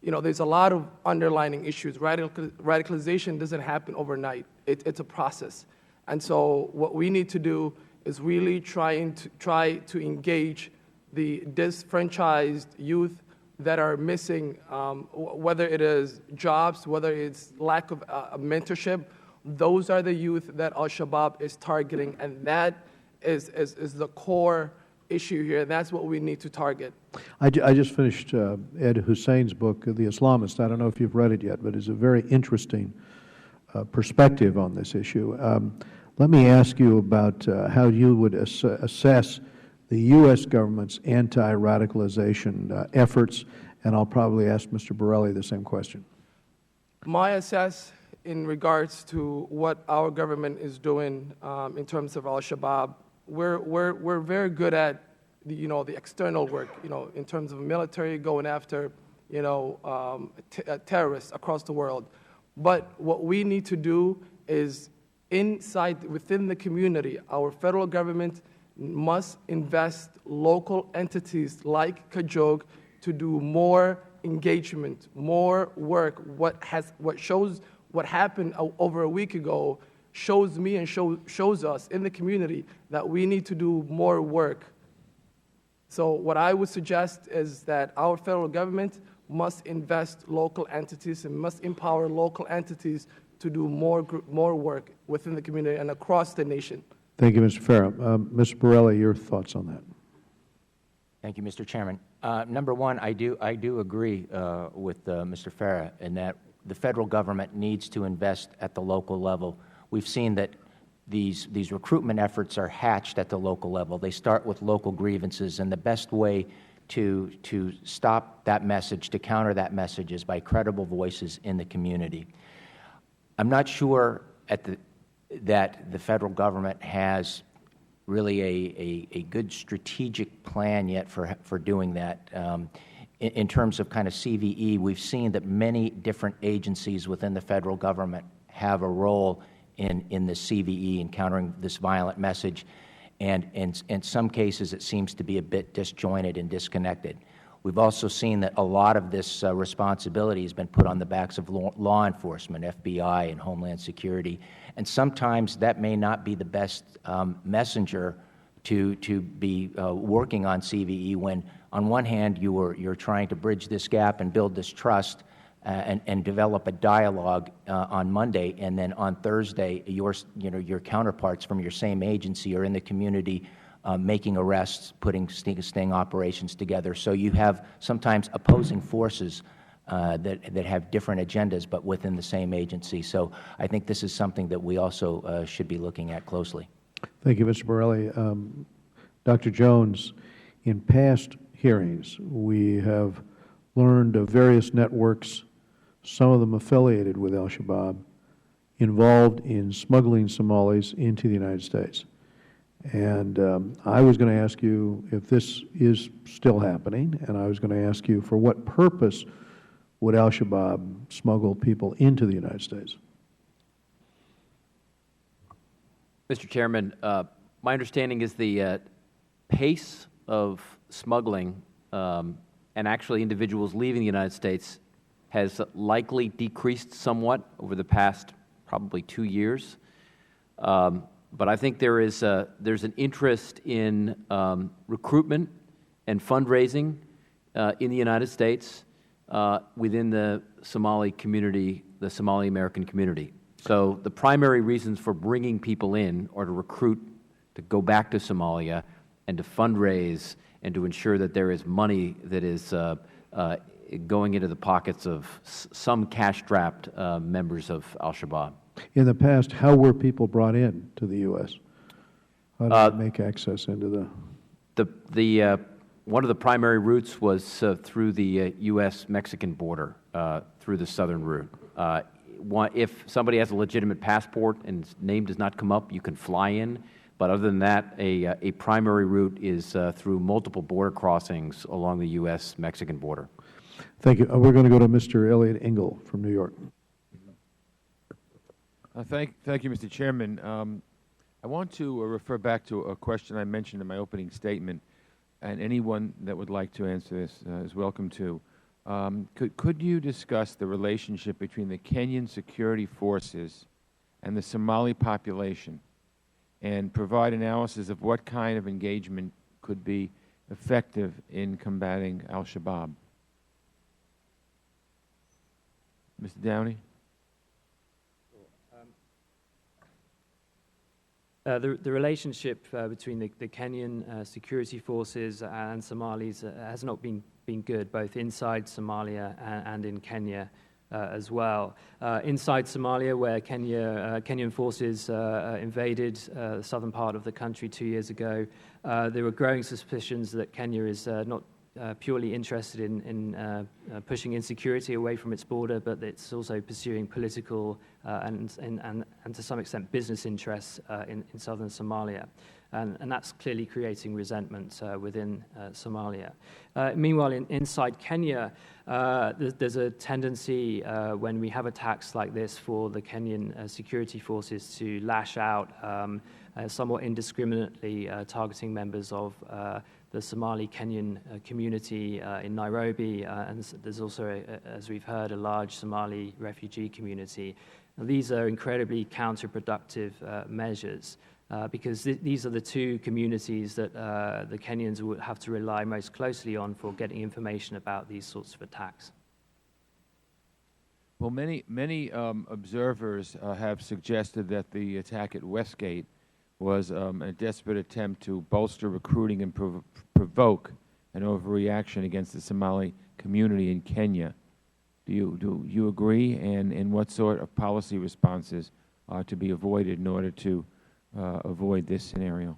You know, there's a lot of underlying issues. Radicalization doesn't happen overnight. It's a process, and so what we need to do is really try to engage the disenfranchised youth that are missing, whether it is jobs, whether it's lack of mentorship. Those are the youth that Al-Shabaab is targeting, and that is the core issue here, and that's what we need to target. I just finished Ed Hussein's book, The Islamist. I don't know if you've read it yet, but it's a very interesting perspective on this issue. Let me ask you about how you would assess the U.S. government's anti-radicalization efforts, and I'll probably ask Mr. Borelli the same question. My assess in regards to what our government is doing in terms of Al-Shabaab, we're very good at the external work, in terms of military going after terrorists across the world. But what we need to do is within the community, our federal government must invest local entities like Kajog to do more engagement, more work. What happened over a week ago shows me and shows us in the community that we need to do more work. So what I would suggest is that our federal government must invest local entities and must empower local entities to do more work within the community and across the nation. Thank you, Mr. Farah. Mr. Borelli, your thoughts on that? Thank you, Mr. Chairman. Number one, I do agree with Mr. Farah in that the federal government needs to invest at the local level. We've seen that these recruitment efforts are hatched at the local level. They start with local grievances, and the best way to stop that message, to counter that message, is by credible voices in the community. I'm not sure that the federal government has really a good strategic plan yet for doing that. In terms of kind of CVE, we've seen that many different agencies within the federal government have a role in the CVE, in countering this violent message, and in some cases it seems to be a bit disjointed and disconnected. We've also seen that a lot of this responsibility has been put on the backs of law enforcement, FBI and Homeland Security, and sometimes that may not be the best messenger to be working on CVE when, on one hand, you're trying to bridge this gap and build this trust and develop a dialogue on Monday, and then on Thursday, your counterparts from your same agency are in the community making arrests, putting sting operations together. So you have sometimes opposing forces that have different agendas, but within the same agency. So I think this is something that we also should be looking at closely. Thank you, Mr. Borelli. Dr. Jones, in past hearings, we have learned of various networks, some of them affiliated with Al-Shabaab, involved in smuggling Somalis into the United States. And I was going to ask you if this is still happening, and I was going to ask you for what purpose would Al-Shabaab smuggle people into the United States? Mr. Chairman, my understanding is the pace of smuggling and actually individuals leaving the United States has likely decreased somewhat over the past probably 2 years. But I think there's an interest in recruitment and fundraising in the United States within the Somali community, the Somali American community. So the primary reasons for bringing people in are to recruit, to go back to Somalia, and to fundraise, and to ensure that there is money that is going into the pockets of some cash-strapped members of Al-Shabaab. In the past, how were people brought in to the U.S.? How did they make access into the... One of the primary routes was through the U.S.-Mexican border, through the southern route. If somebody has a legitimate passport and his name does not come up, you can fly in. But other than that, a primary route is through multiple border crossings along the U.S.-Mexican border. Thank you. We're going to go to Mr. Elliot Engel from New York. Thank you, Mr. Chairman. I want to refer back to a question I mentioned in my opening statement, and anyone that would like to answer this is welcome to. Could you discuss the relationship between the Kenyan security forces and the Somali population, and provide analysis of what kind of engagement could be effective in combating Al-Shabaab? Mr. Downey? The relationship between the Kenyan security forces and Somalis has not been good, both inside Somalia and in Kenya as well. Inside Somalia, where Kenyan forces invaded the southern part of the country 2 years ago, there were growing suspicions that Kenya is not purely interested in pushing insecurity away from its border, but it's also pursuing political and to some extent business interests in southern Somalia. And that's clearly creating resentment within Somalia. Meanwhile, inside Kenya, there's a tendency when we have attacks like this for the Kenyan security forces to lash out somewhat indiscriminately, targeting members of the Somali-Kenyan community in Nairobi, and there's also, as we've heard, a large Somali refugee community. Now, these are incredibly counterproductive measures because these are the two communities that the Kenyans would have to rely most closely on for getting information about these sorts of attacks. Well, many observers have suggested that the attack at Westgate was a desperate attempt to bolster recruiting and provoke an overreaction against the Somali community in Kenya. Do you agree? And what sort of policy responses are to be avoided in order to avoid this scenario?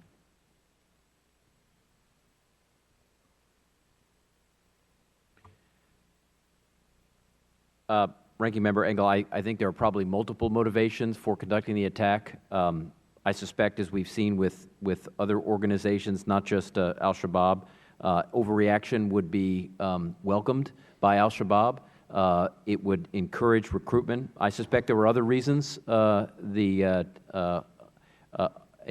Ranking Member Engel, I think there are probably multiple motivations for conducting the attack. I suspect, as we've seen with other organizations, not just Al-Shabaab, overreaction would be welcomed by Al-Shabaab. It would encourage recruitment. I suspect there were other reasons. A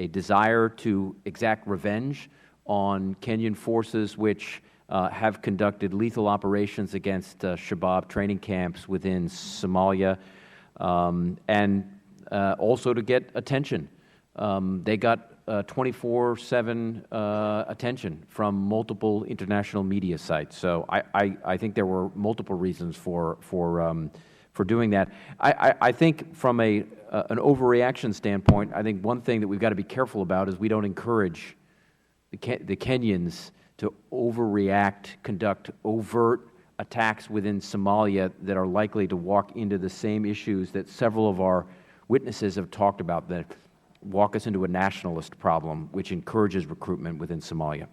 desire to exact revenge on Kenyan forces which have conducted lethal operations against Shabaab training camps within Somalia, and also to get attention. They got 24/7 attention from multiple international media sites. So I think there were multiple reasons for doing that. I think from an overreaction standpoint, I think one thing that we've got to be careful about is we don't encourage the Kenyans to overreact, conduct overt attacks within Somalia that are likely to walk into the same issues that several of our witnesses have talked about, that walk us into a nationalist problem, which encourages recruitment within Somalia.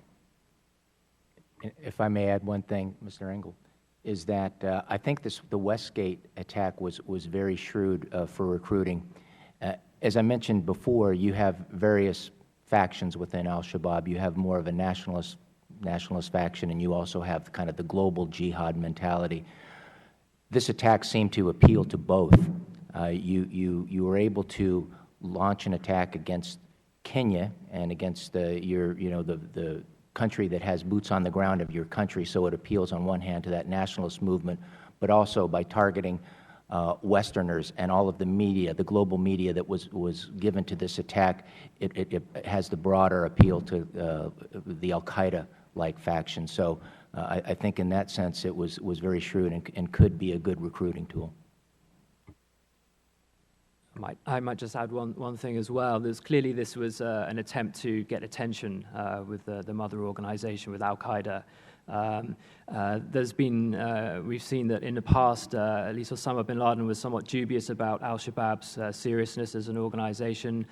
If I may add one thing, Mr. Engel, is that I think the Westgate attack was very shrewd for recruiting. As I mentioned before, you have various factions within Al-Shabaab. You have more of a nationalist faction, and you also have kind of the global jihad mentality. This attack seemed to appeal to both. You were able to launch an attack against Kenya and against the country that has boots on the ground of your country, so it appeals on one hand to that nationalist movement, but also by targeting Westerners and all of the media, the global media that was given to this attack, it has the broader appeal to the Al-Qaeda-like faction. So I think in that sense it was very shrewd and could be a good recruiting tool. I might just add one thing as well. Clearly this was an attempt to get attention with the mother organization, with Al-Qaeda. We've seen that in the past, at least Osama bin Laden was somewhat dubious about Al-Shabaab's seriousness as an organization,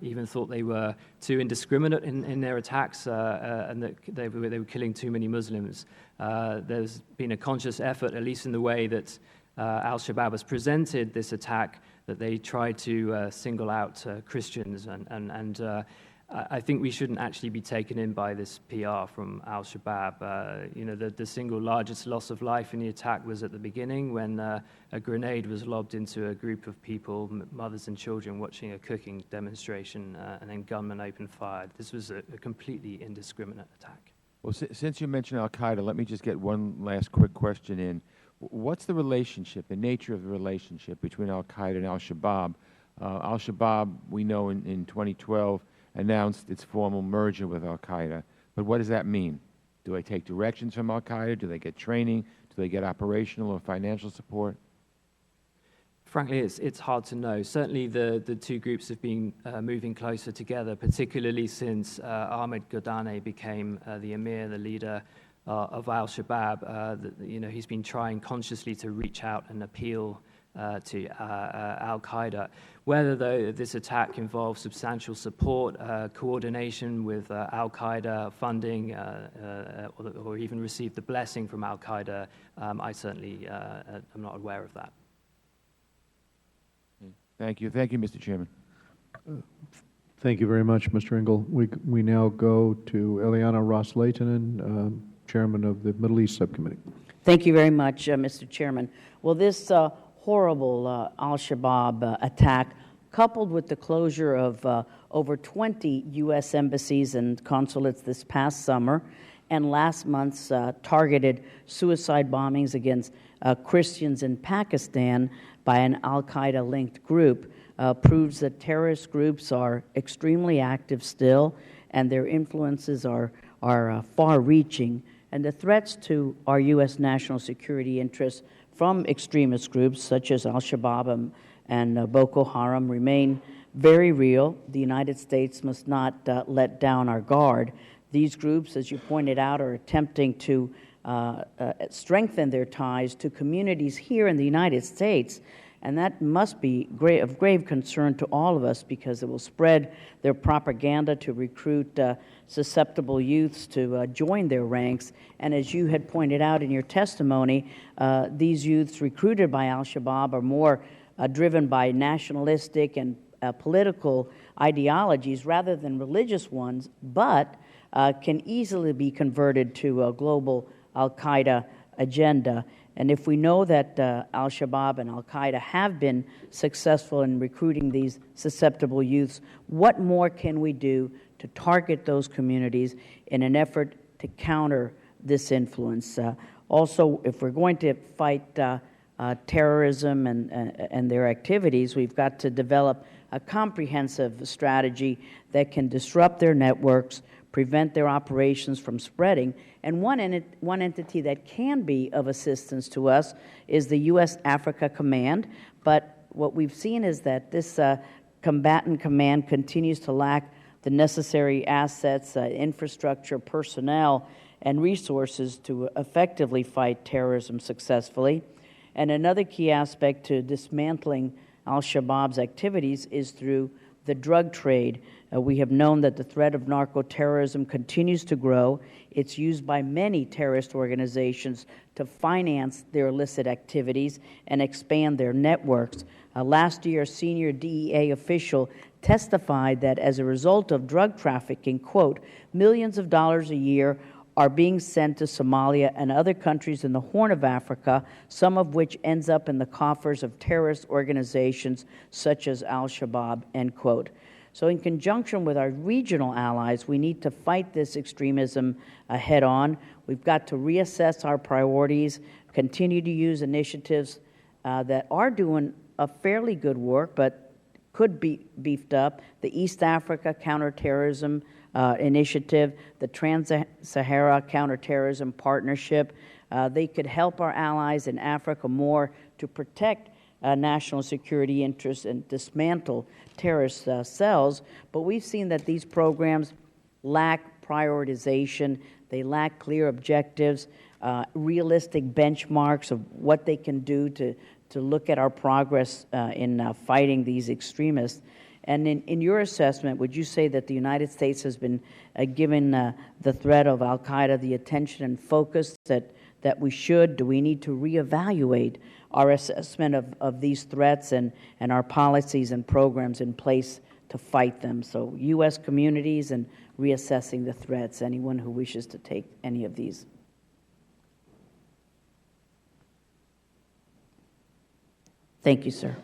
even thought they were too indiscriminate in their attacks and that they were killing too many Muslims. There's been a conscious effort, at least in the way that Al-Shabaab has presented this attack, that they tried to single out Christians, and I think we shouldn't actually be taken in by this PR from Al-Shabaab. The single largest loss of life in the attack was at the beginning when a grenade was lobbed into a group of people, mothers and children, watching a cooking demonstration, and then gunmen opened fire. This was a completely indiscriminate attack. Well, since you mentioned Al-Qaeda, let me just get one last quick question in. What's the relationship, the nature of the relationship between Al-Qaeda and Al-Shabaab? Al-Shabaab, we know in 2012, announced its formal merger with Al-Qaeda. But what does that mean? Do they take directions from Al-Qaeda? Do they get training? Do they get operational or financial support? Frankly, it's hard to know. Certainly, the two groups have been moving closer together, particularly since Ahmed Godane became the emir, the leader of Al-Shabaab. He's been trying consciously to reach out and appeal to Al-Qaeda. Whether this attack involves substantial support, coordination with Al-Qaeda, funding, or even received the blessing from Al-Qaeda, I certainly am not aware of that. Thank you. Thank you, Mr. Chairman. Thank you very much, Mr. Engel. We now go to Eliana Ross-Leitonen, Chairman of the Middle East Subcommittee. Thank you very much, Mr. Chairman. Well, this horrible Al-Shabaab attack, coupled with the closure of over 20 U.S. embassies and consulates this past summer, and last month's targeted suicide bombings against Christians in Pakistan by an al-Qaeda-linked group, proves that terrorist groups are extremely active still, and their influences are far-reaching. And the threats to our U.S. national security interests from extremist groups such as Al-Shabaab and Boko Haram remain very real. The United States must not let down our guard. These groups, as you pointed out, are attempting to strengthen their ties to communities here in the United States, and that must be of grave concern to all of us, because it will spread their propaganda to recruit susceptible youths to join their ranks. And as you had pointed out in your testimony, these youths recruited by Al-Shabaab are more driven by nationalistic and political ideologies rather than religious ones, but can easily be converted to a global Al-Qaeda agenda. And if we know that Al-Shabaab and Al-Qaeda have been successful in recruiting these susceptible youths, what more can we do to target those communities in an effort to counter this influence? Also, if we're going to fight terrorism and their activities, we've got to develop a comprehensive strategy that can disrupt their networks, prevent their operations from spreading. And one entity that can be of assistance to us is the U.S. Africa Command. But what we've seen is that this combatant command continues to lack the necessary assets, infrastructure, personnel, and resources to effectively fight terrorism successfully. And another key aspect to dismantling Al-Shabaab's activities is through the drug trade. We have known that the threat of narco-terrorism continues to grow. It's used by many terrorist organizations to finance their illicit activities and expand their networks. Last year, a senior DEA official testified that as a result of drug trafficking, quote, millions of dollars a year are being sent to Somalia and other countries in the Horn of Africa, some of which ends up in the coffers of terrorist organizations such as Al-Shabaab, end quote. So in conjunction with our regional allies, we need to fight this extremism head on. We've got to reassess our priorities, continue to use initiatives that are doing a fairly good work, but could be beefed up. The East Africa Counterterrorism Initiative, the Trans-Sahara Counterterrorism Partnership. They could help our allies in Africa more to protect national security interests and dismantle terrorist cells. But we've seen that these programs lack prioritization. They lack clear objectives, realistic benchmarks of what they can do to look at our progress in fighting these extremists. And in your assessment, would you say that the United States has been given the threat of Al-Qaeda the attention and focus that we should? Do we need to reevaluate our assessment of these threats and our policies and programs in place to fight them? So U.S. communities and reassessing the threats. Anyone who wishes to take any of these. Thank you, sir.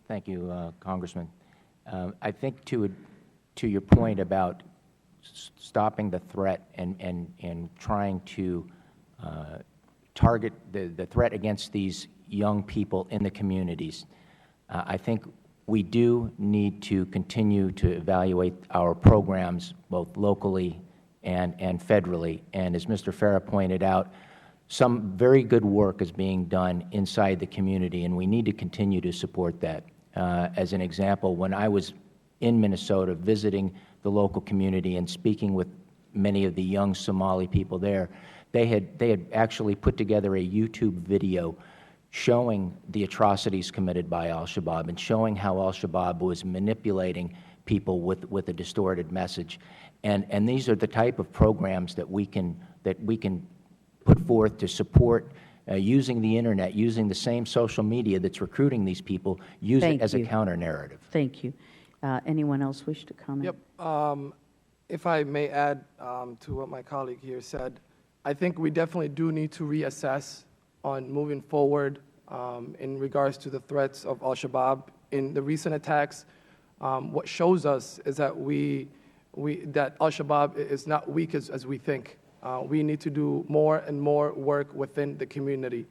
Thank you, Congressman. I think to your point about stopping the threat and trying to target the threat against these young people in the communities, I think we do need to continue to evaluate our programs both locally and federally. And as Mr. Farah pointed out, some very good work is being done inside the community, and we need to continue to support that. As an example, when I was in Minnesota visiting the local community and speaking with many of the young Somali people there, they had actually put together a YouTube video showing the atrocities committed by Al-Shabaab and showing how Al-Shabaab was manipulating people with a distorted message. And these are the type of programs that we can put forth to support using the internet, using the same social media that's recruiting these people, use it as a counter-narrative. Thank you. Anyone else wish to comment? Yep. If I may add to what my colleague here said, I think we definitely do need to reassess on moving forward in regards to the threats of Al-Shabaab. In the recent attacks, what shows us is that that Al-Shabaab is not weak as we think. We need to do more and more work within the community.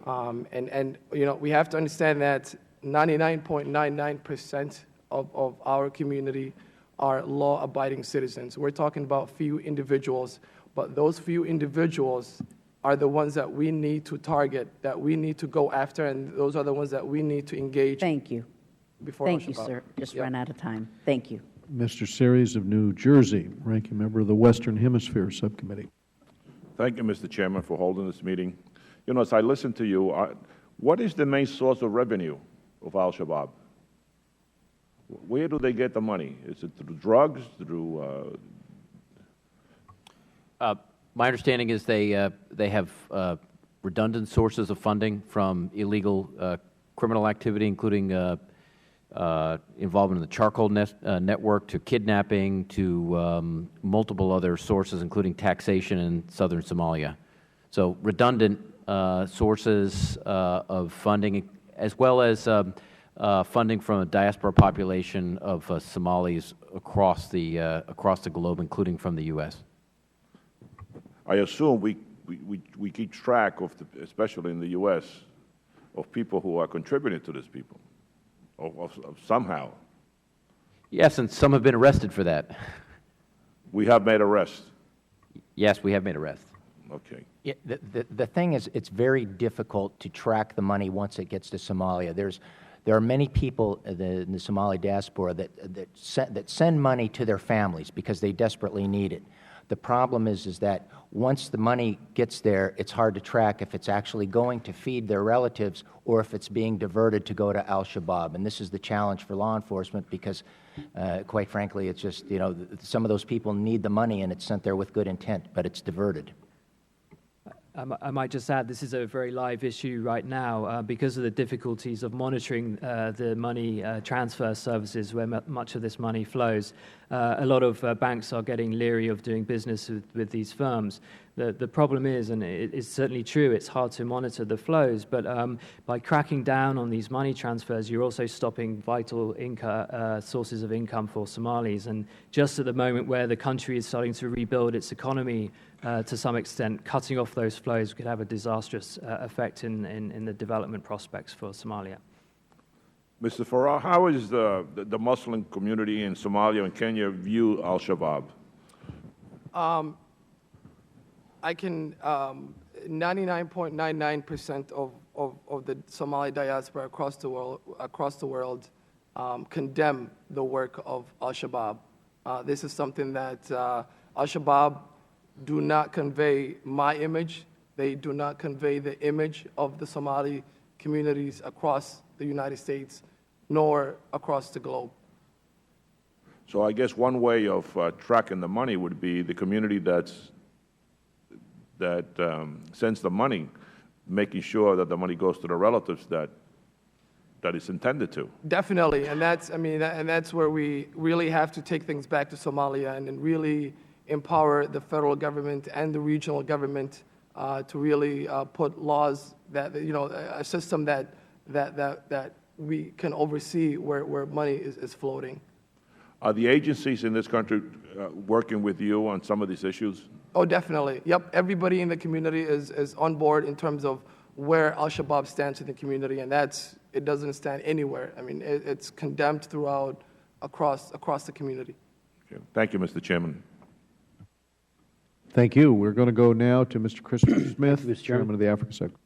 And you know, we have to understand that 99.99% of our community are law-abiding citizens. We're talking about few individuals, but those few individuals are the ones that we need to target, that we need to go after, and those are the ones that we need to engage. Thank you. Before Thank you, Al-Shabaab. sir. Just ran out of time. Thank you. Mr. Series of New Jersey, ranking member of the Western Hemisphere Subcommittee. Thank you, Mr. Chairman, for holding this meeting. You know, as I listen to you, what is the main source of revenue of Al-Shabaab? Where do they get the money? Is it through drugs, through... My understanding is they have redundant sources of funding from illegal criminal activity, including involvement in the charcoal network, to kidnapping, to multiple other sources, including taxation in southern Somalia. So redundant sources of funding, as well as funding from a diaspora population of Somalis across the globe, including from the U.S. I assume we keep track of, especially in the U.S., of people who are contributing to these people, of somehow. Yes, and some have been arrested for that. We have made arrests. Yes, we have made arrests. Okay. Yeah, the thing is, it's very difficult to track the money once it gets to Somalia. There are many people in the Somali diaspora that send money to their families because they desperately need it. The problem is that once the money gets there, it's hard to track if it's actually going to feed their relatives or if it's being diverted to go to Al-Shabaab. And this is the challenge for law enforcement because, quite frankly, it's just, you know, some of those people need the money and it's sent there with good intent, but it's diverted. I might just add, this is a very live issue right now because of the difficulties of monitoring the money transfer services where much of this money flows. A lot of banks are getting leery of doing business with these firms. The problem is, and it's certainly true, it's hard to monitor the flows, but by cracking down on these money transfers, you're also stopping vital sources of income for Somalis. And just at the moment where the country is starting to rebuild its economy to some extent, cutting off those flows could have a disastrous effect in the development prospects for Somalia. Mr. Farrar, how is the Muslim community in Somalia and Kenya view Al-Shabaab? I can 99.99% of the Somali diaspora across the world condemn the work of Al-Shabaab. This is something that Al-Shabaab do not convey my image. They do not convey the image of the Somali communities across the United States, nor across the globe. So I guess one way of tracking the money would be the community that sends the money, making sure that the money goes to the relatives that it's intended to. Definitely, and that's where we really have to take things back to Somalia and really empower the federal government and the regional government to really put laws that, you know, a system that we can oversee where money is floating. Are the agencies in this country working with you on some of these issues? Oh, definitely. Yep, everybody in the community is on board in terms of where Al-Shabaab stands in the community, and it doesn't stand anywhere. I mean, it's condemned throughout, across the community. Okay. Thank you, Mr. Chairman. Thank you. We're going to go now to Mr. Christopher Smith, Mr. Chairman. Chairman of the Africa Secretary.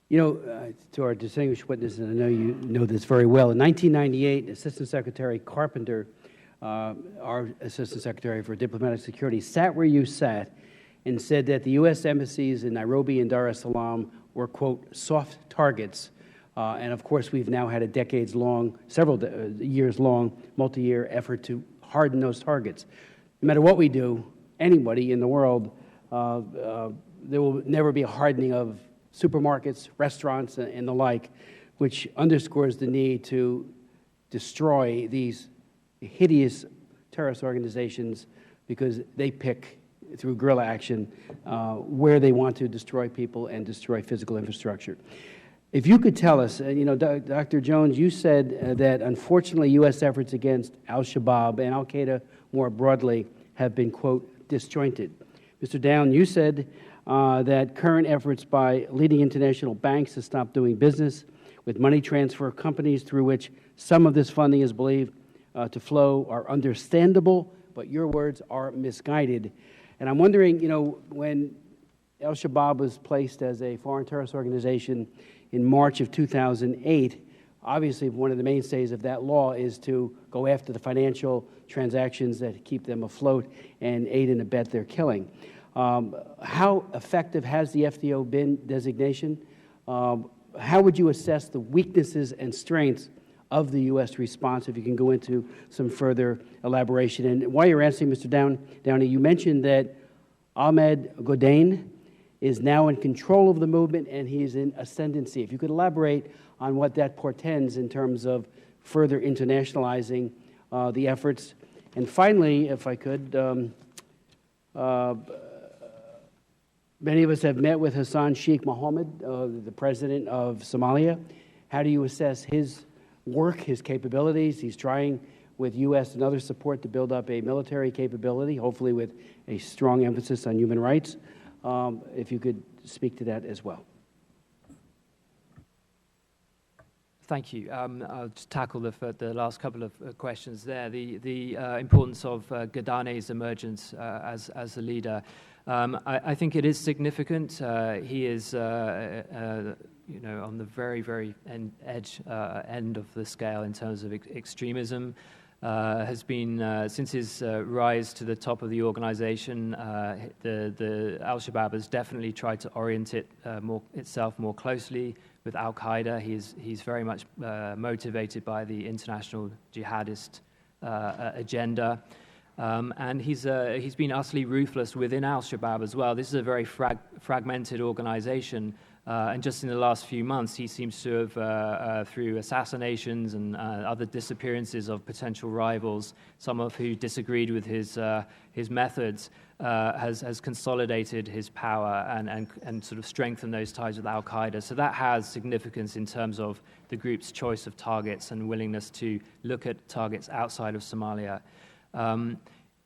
You know, to our distinguished witness, and I know you know this very well, in 1998, Assistant Secretary Carpenter, our Assistant Secretary for Diplomatic Security, sat where you sat and said that the U.S. embassies in Nairobi and Dar es Salaam were, quote, soft targets. And of course, we've now had a decades-long, several years-long, multi-year effort to harden those targets. No matter what we do, anybody in the world, there will never be a hardening of supermarkets, restaurants, and the like, which underscores the need to destroy these hideous terrorist organizations because they pick, through guerrilla action, where they want to destroy people and destroy physical infrastructure. If you could tell us, you know, Dr. Jones, you said that unfortunately U.S. efforts against Al-Shabaab and Al-Qaeda more broadly have been, quote, disjointed. Mr. Down, you said that current efforts by leading international banks to stop doing business with money transfer companies through which some of this funding is believed to flow are understandable, but your words are misguided. And I'm wondering, you know, when Al-Shabaab was placed as a foreign terrorist organization in March of 2008, obviously one of the mainstays of that law is to go after the financial transactions that keep them afloat and aid and abet their killing. How effective has the FTO been designation? How would you assess the weaknesses and strengths of the U.S. response, if you can go into some further elaboration? And while you're answering, Mr. Downey, you mentioned that Ahmed Godane is now in control of the movement and he's in ascendancy. If you could elaborate on what that portends in terms of further internationalizing the efforts. And finally, if I could, many of us have met with Hassan Sheikh Mohammed, the president of Somalia. How do you assess his work, his capabilities? He's trying with U.S. and other support to build up a military capability, hopefully with a strong emphasis on human rights. If you could speak to that as well. Thank you. I'll just tackle the last couple of questions there. The importance of Gadane's emergence as a leader. I think it is significant. He is, you know, on the very, very end of the scale in terms of extremism. Has been, since his rise to the top of the organization, the Al-Shabaab has definitely tried to orient itself more closely with Al-Qaeda. He's very much motivated by the international jihadist agenda. And he's been utterly ruthless within Al-Shabaab as well. This is a very fragmented organization. And just in the last few months, he seems to have, through assassinations and other disappearances of potential rivals, some of who disagreed with his methods, has consolidated his power and sort of strengthened those ties with Al-Qaeda. So that has significance in terms of the group's choice of targets and willingness to look at targets outside of Somalia.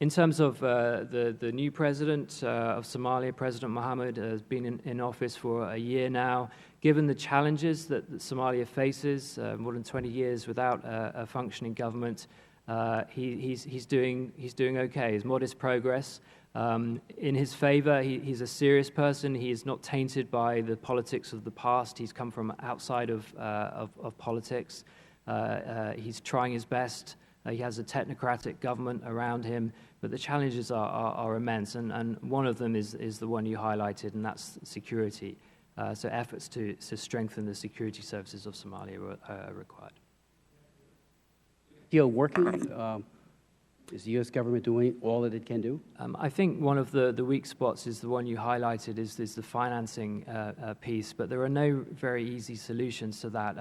In terms of the new president of Somalia, President Mohammed, has been in office for a year now. Given the challenges that Somalia faces, more than 20 years without a functioning government, he's doing okay. His modest progress. In his favor, he's a serious person. He is not tainted by the politics of the past. He's come from outside of politics. He's trying his best. He has a technocratic government around him, but the challenges are immense, and one of them is the one you highlighted, and that's security. So efforts to strengthen the security services of Somalia are required. Working? Is the U.S. government doing all that it can do? I think one of the weak spots is the one you highlighted, is the financing piece, but there are no very easy solutions to that.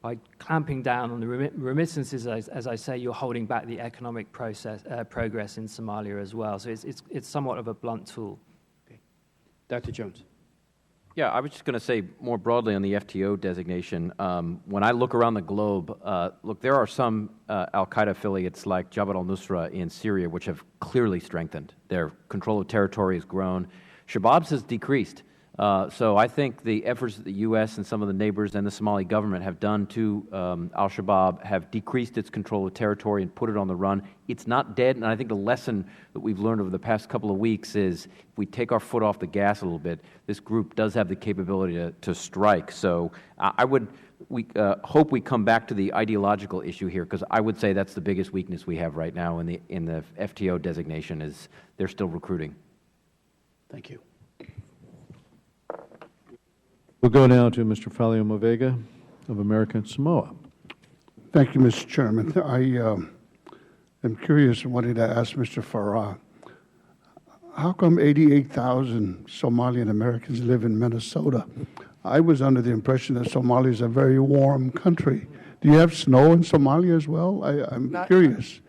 By clamping down on the remittances, as I say, you're holding back the economic progress in Somalia as well. So it's somewhat of a blunt tool. Okay. Dr. Jones. Yeah, I was just going to say more broadly on the FTO designation. When I look around the globe, look, there are some al-Qaeda affiliates like Jabhat al-Nusra in Syria which have clearly strengthened. Their control of territory has grown. Shabaab's has decreased. So I think the efforts that the U.S. and some of the neighbors and the Somali government have done to Al-Shabaab have decreased its control of territory and put it on the run. It's not dead, and I think the lesson that we've learned over the past couple of weeks is if we take our foot off the gas a little bit, this group does have the capability to strike. So we hope we come back to the ideological issue here, because I would say that's the biggest weakness we have right now in the FTO designation is they're still recruiting. Thank you. We'll go now to Mr. Falioma Vega of American Samoa. Thank you, Mr. Chairman. I am curious and wanted to ask Mr. Farah, how come 88,000 Somalian Americans live in Minnesota? I was under the impression that Somalia is a very warm country. Do you have snow in Somalia as well? I'm curious.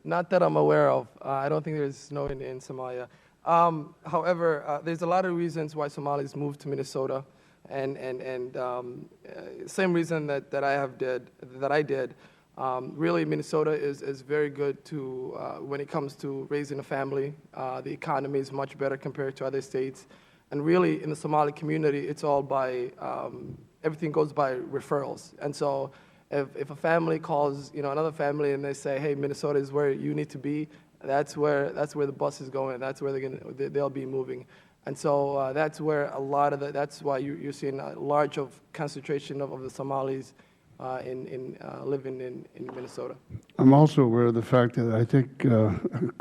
Not that I'm aware of. I don't think there's snow in Somalia. However, there's a lot of reasons why Somalis moved to Minnesota, and same reason that I did. Really, Minnesota is very good to when it comes to raising a family. The economy is much better compared to other states, and really in the Somali community, it's all by everything goes by referrals. And so, if a family calls another family and they say, "Hey, Minnesota is where you need to be," that's where the bus is going. That's where they'll be moving, and so that's where a lot of that's why you're seeing a large concentration of the Somalis living in Minnesota. I'm also aware of the fact that I think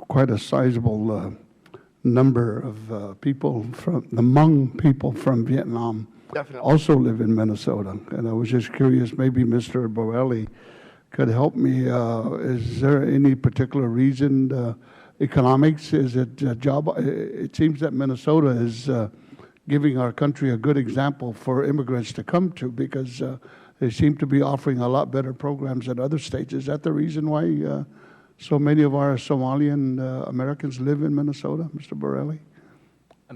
quite a sizable number of people the Hmong people from Vietnam Definitely. also live in Minnesota, and I was just curious. Maybe Mr. Borelli could help me. Is there any particular reason? Economics? Is it job? It seems that Minnesota is giving our country a good example for immigrants to come to, because they seem to be offering a lot better programs than other states. Is that the reason why so many of our Somalian Americans live in Minnesota, Mr. Borelli?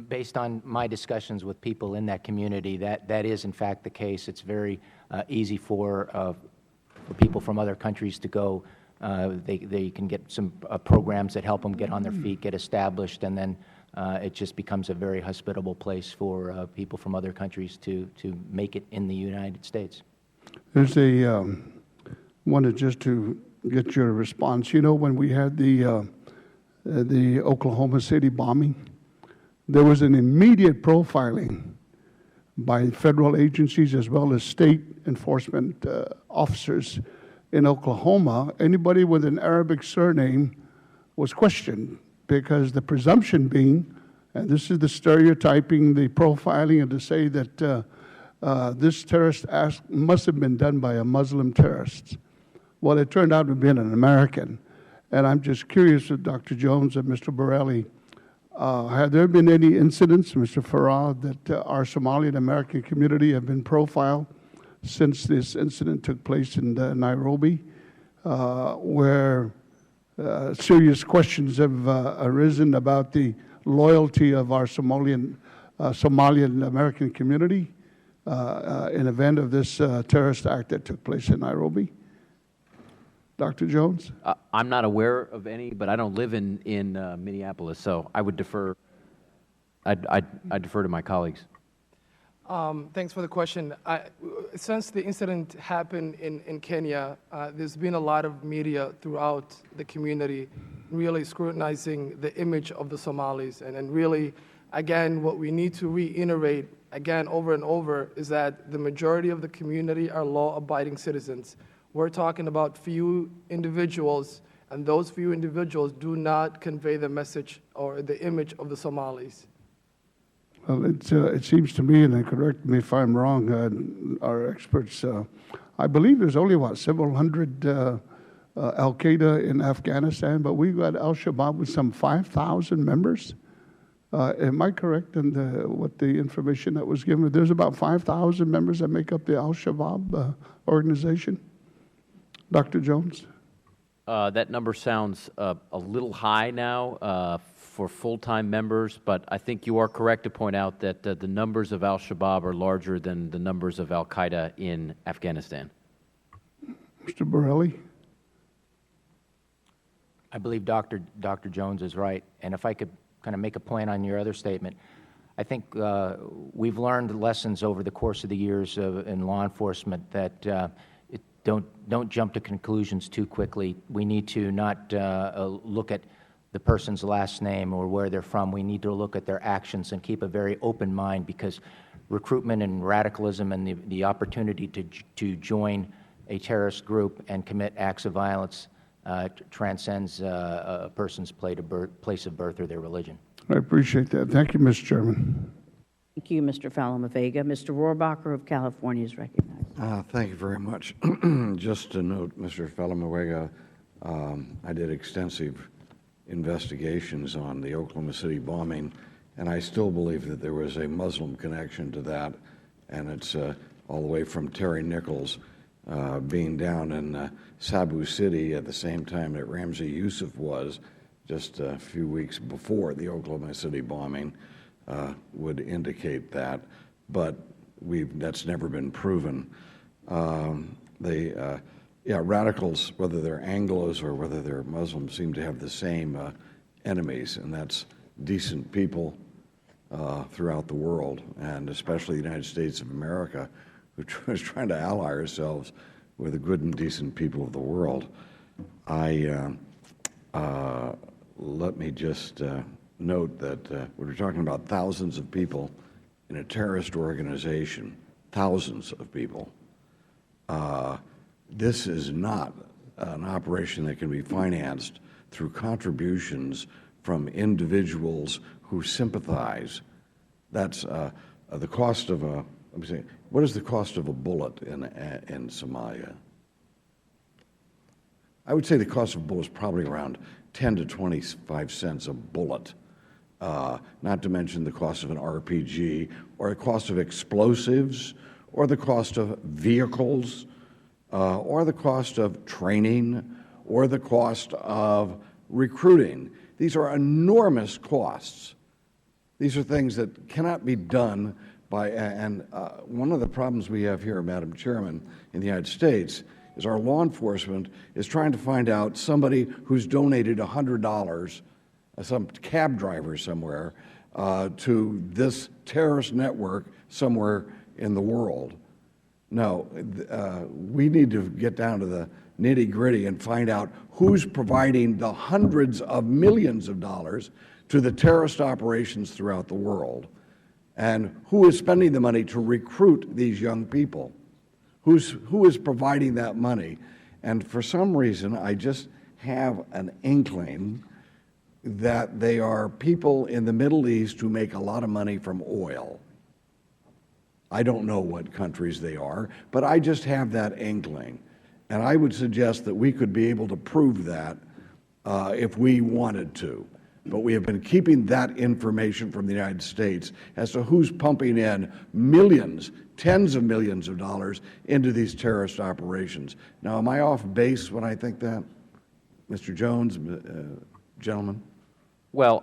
Based on my discussions with people in that community, that is in fact the case. It's very easy for people from other countries to go. They can get some programs that help them get on their feet, get established, and then it just becomes a very hospitable place for people from other countries to make it in the United States. There's wanted just to get your response. When we had the Oklahoma City bombing, there was an immediate profiling by federal agencies as well as state enforcement officers in Oklahoma. Anybody with an Arabic surname was questioned, because the presumption being, and this is the stereotyping, the profiling, and to say that this terrorist act must have been done by a Muslim terrorist. Well, it turned out to be an American. And I'm just curious with Dr. Jones and Mr. Borelli, have there been any incidents, Mr. Farah, that our Somalian American community have been profiled since this incident took place in Nairobi, where serious questions have arisen about the loyalty of our Somalian American community in event of this terrorist act that took place in Nairobi? Dr. Jones? I'm not aware of any, but I don't live in Minneapolis, so I would defer. I'd defer to my colleagues. Thanks for the question. Since the incident happened in Kenya, there's been a lot of media throughout the community really scrutinizing the image of the Somalis. And really, again, what we need to reiterate, again, over and over, is that the majority of the community are law-abiding citizens. We're talking about few individuals, and those few individuals do not convey the message or the image of the Somalis. Well, it seems to me, and correct me if I'm wrong, our experts, I believe there's only, several hundred Al-Qaeda in Afghanistan, but we've got Al-Shabaab with some 5,000 members. Am I correct in what the information that was given? There's about 5,000 members that make up the Al-Shabaab organization. Dr. Jones? That number sounds a little high now for full-time members, but I think you are correct to point out that the numbers of Al-Shabaab are larger than the numbers of Al-Qaeda in Afghanistan. Mr. Borelli? I believe Dr. Jones is right, and if I could kind of make a point on your other statement, I think we've learned lessons over the course of the years in law enforcement that don't jump to conclusions too quickly. We need to not look at the person's last name or where they're from. We need to look at their actions and keep a very open mind, because recruitment and radicalism and the opportunity to join a terrorist group and commit acts of violence transcends a person's place of birth or their religion. I appreciate that. Thank you, Mr. Chairman. Thank you, Mr. Falama-Vega. Mr. Rohrabacher of California is recognized. Thank you very much. Just to note, Mr. Falama-Vega, I did extensive investigations on the Oklahoma City bombing, and I still believe that there was a Muslim connection to that, and it's all the way from Terry Nichols being down in Sabu City at the same time that Ramzi Youssef was, just a few weeks before the Oklahoma City bombing, would indicate that, but that's never been proven. Radicals, whether they're Anglos or whether they're Muslims, seem to have the same enemies, and that's decent people throughout the world, and especially the United States of America, who is trying to ally ourselves with the good and decent people of the world. Let me just note that we're talking about thousands of people in a terrorist organization, thousands of people. This is not an operation that can be financed through contributions from individuals who sympathize. That's the cost of a, let me say, what is the cost of a bullet in Somalia? I would say the cost of a bullet is probably around 10 to 25 cents a bullet, not to mention the cost of an RPG, or the cost of explosives, or the cost of vehicles, or the cost of training, or the cost of recruiting. These are enormous costs. These are things that cannot be done by, and one of the problems we have here, Madam Chairman, in the United States is our law enforcement is trying to find out somebody who's donated $100, some cab driver somewhere, to this terrorist network somewhere in the world. No, we need to get down to the nitty-gritty and find out who's providing the hundreds of millions of dollars to the terrorist operations throughout the world, and who is spending the money to recruit these young people. Who is providing that money? And for some reason, I just have an inkling that they are people in the Middle East who make a lot of money from oil. I don't know what countries they are, but I just have that inkling. And I would suggest that we could be able to prove that if we wanted to. But we have been keeping that information from the United States as to who's pumping in millions, tens of millions of dollars into these terrorist operations. Now, am I off base when I think that? Mr. Jones, gentlemen? Well,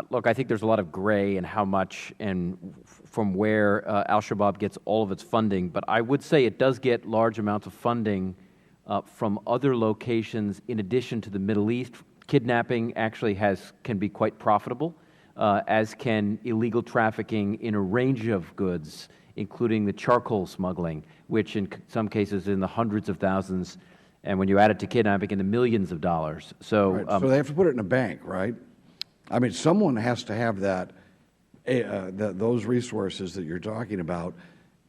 look, I think there's a lot of gray in how much and from where Al-Shabaab gets all of its funding, but I would say it does get large amounts of funding from other locations in addition to the Middle East. Kidnapping actually can be quite profitable, as can illegal trafficking in a range of goods, including the charcoal smuggling, which in some cases is in the hundreds of thousands, and when you add it to kidnapping, in the millions of dollars. So, right. So they have to put it in a bank, right? I mean, someone has to have those resources that you're talking about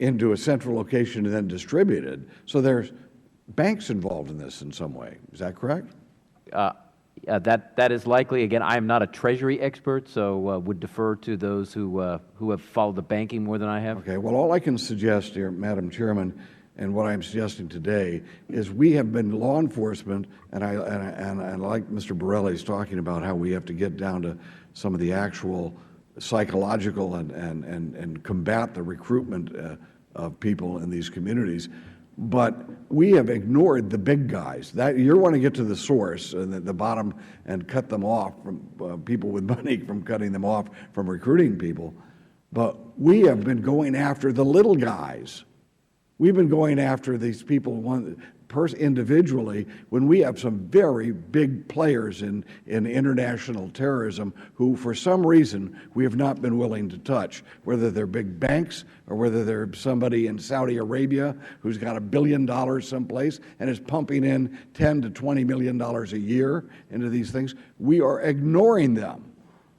into a central location and then distributed. So there's banks involved in this in some way. Is that correct? That is likely. Again, I am not a Treasury expert, so would defer to those who have followed the banking more than I have. Okay. Well, all I can suggest here, Madam Chairman, and what I'm suggesting today is we have been law enforcement, and I like Mr. Borelli's talking about how we have to get down to some of the actual psychological and combat the recruitment of people in these communities. But we have ignored the big guys. That you want to get to the source and the bottom and cut them off from people with money from cutting them off from recruiting people. But we have been going after the little guys. We've been going after these people individually when we have some very big players in international terrorism who, for some reason, we have not been willing to touch, whether they're big banks or whether they're somebody in Saudi Arabia who's got $1 billion someplace and is pumping in $10 to $20 million a year into these things. We are ignoring them.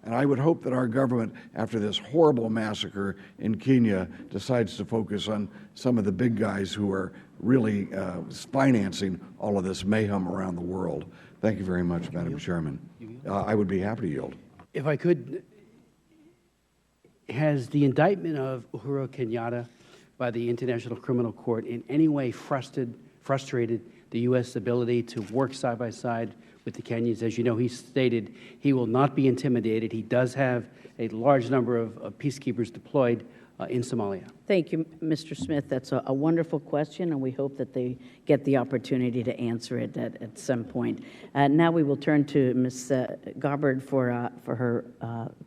And I would hope that our government, after this horrible massacre in Kenya, decides to focus on some of the big guys who are really financing all of this mayhem around the world. Thank you very much, Madam Chairman. I would be happy to yield. If I could, has the indictment of Uhuru Kenyatta by the International Criminal Court in any way frustrated the U.S. ability to work side by side with the Kenyans? As you know, he stated he will not be intimidated. He does have a large number of peacekeepers deployed in Somalia. Thank you, Mr. Smith. That's a wonderful question, and we hope that they get the opportunity to answer it at some point. Now we will turn to Ms. Gabbard for her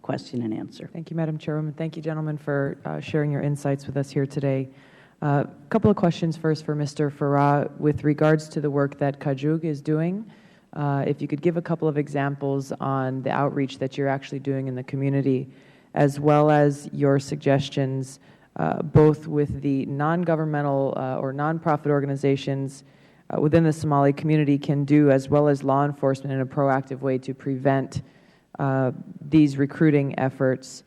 question and answer. Thank you, Madam Chairwoman. Thank you, gentlemen, for sharing your insights with us here today. A couple of questions first for Mr. Farah with regards to the work that Kajug is doing. If you could give a couple of examples on the outreach that you're actually doing in the community, as well as your suggestions, both with the non-governmental or nonprofit organizations within the Somali community can do, as well as law enforcement in a proactive way to prevent these recruiting efforts.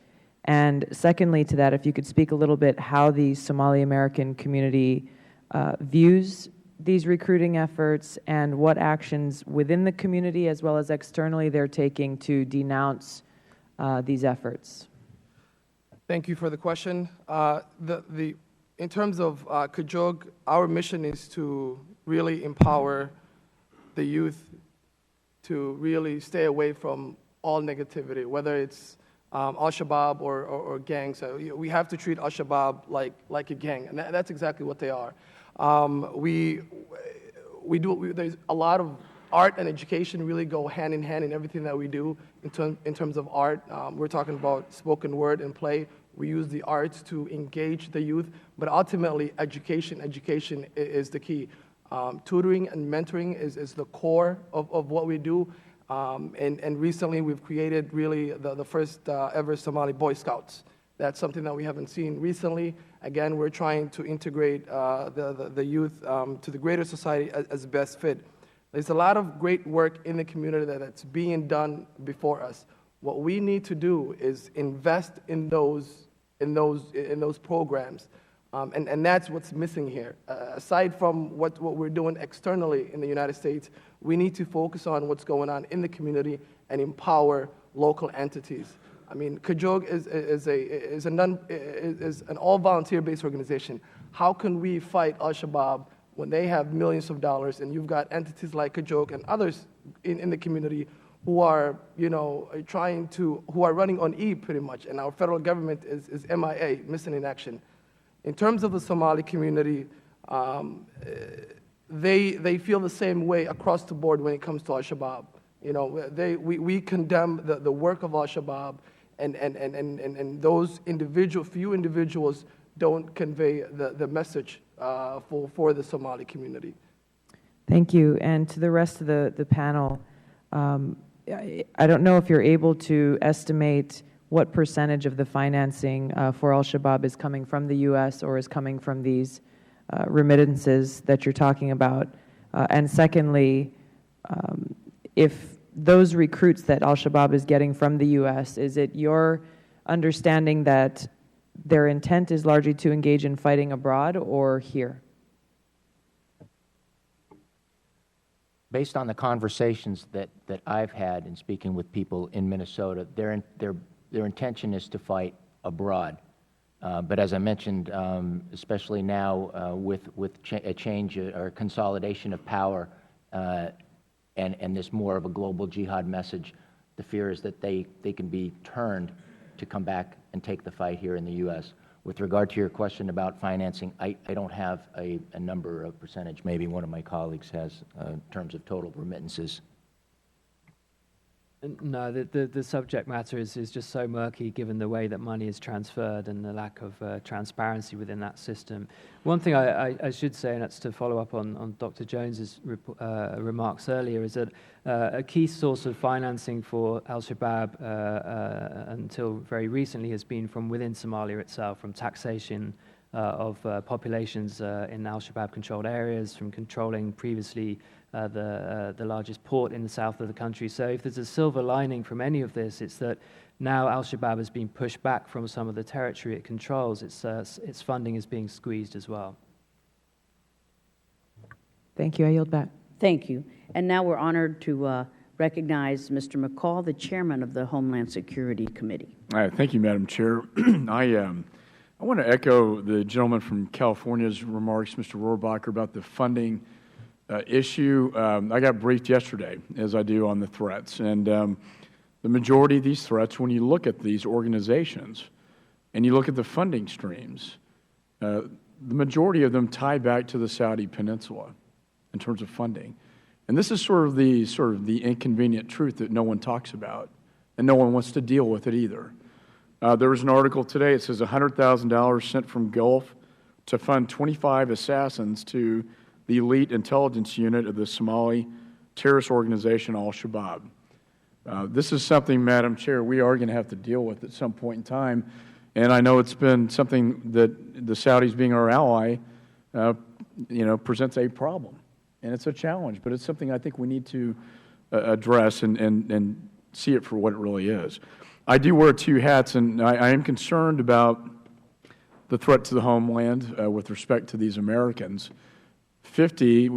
And secondly to that, if you could speak a little bit how the Somali American community views these recruiting efforts and what actions within the community as well as externally they're taking to denounce these efforts. Thank you for the question. In terms of Kajug, our mission is to really empower the youth to really stay away from all negativity, whether it's Al-Shabaab or gangs. We have to treat Al-Shabaab like a gang, and that's exactly what they are. There's a lot of art and education really go hand in hand in everything that we do in terms of art. We're talking about spoken word and play. We use the arts to engage the youth, but ultimately education is the key. Tutoring and mentoring is the core of what we do. And recently we've created really the first ever Somali Boy Scouts. That's something that we haven't seen recently. Again, we're trying to integrate the youth to the greater society as best fit. There's a lot of great work in the community that's being done before us. What we need to do is invest in those programs, and that's what's missing here. Aside from what we're doing externally in the United States, we need to focus on what's going on in the community and empower local entities. I mean, Kajug is an all-volunteer-based organization. How can we fight Al-Shabaab when they have millions of dollars, and you've got entities like Kajug and others in the community who are, who are running on E pretty much, and our federal government is MIA, missing in action. In terms of the Somali community, they feel the same way across the board when it comes to Al-Shabaab. We condemn the work of Al-Shabaab, and those few individuals don't convey the message for the Somali community. Thank you. And to the rest of the panel, I don't know if you're able to estimate what percentage of the financing for Al-Shabaab is coming from the U.S. or is coming from these remittances that you're talking about. And secondly, if those recruits that Al-Shabaab is getting from the U.S., is it your understanding that their intent is largely to engage in fighting abroad or here? Based on the conversations that I've had in speaking with people in Minnesota, their intention is to fight abroad. But as I mentioned, especially now with a change or consolidation of power and this more of a global jihad message, the fear is that they can be turned to come back and take the fight here in the U.S. With regard to your question about financing, I don't have a number of percentage. Maybe one of my colleagues has in terms of total remittances. No, the subject matter is just so murky given the way that money is transferred and the lack of transparency within that system. One thing I should say, and that's to follow up on Dr. Jones's remarks earlier, is that a key source of financing for Al-Shabaab until very recently has been from within Somalia itself, from taxation of populations in Al-Shabaab-controlled areas, from controlling previously the largest port in the south of the country. So if there's a silver lining from any of this, it's that now Al-Shabaab has been pushed back from some of the territory it controls. Its funding is being squeezed as well. Thank you. I yield back. Thank you. And now we're honored to recognize Mr. McCall, the chairman of the Homeland Security Committee. All right. Thank you, Madam Chair. I want to echo the gentleman from California's remarks, Mr. Rohrabacher, about the funding issue. I got briefed yesterday, as I do, on the threats. And the majority of these threats, when you look at these organizations and you look at the funding streams, the majority of them tie back to the Saudi Peninsula in terms of funding. And this is sort of the inconvenient truth that no one talks about, and no one wants to deal with it either. There was an article today. It says $100,000 sent from Gulf to fund 25 assassins to the elite intelligence unit of the Somali terrorist organization Al-Shabaab. This is something, Madam Chair, we are going to have to deal with at some point in time. And I know it's been something that the Saudis, being our ally, presents a problem. And it's a challenge, but it's something I think we need to address and see it for what it really is. I do wear two hats, and I am concerned about the threat to the homeland with respect to these Americans. We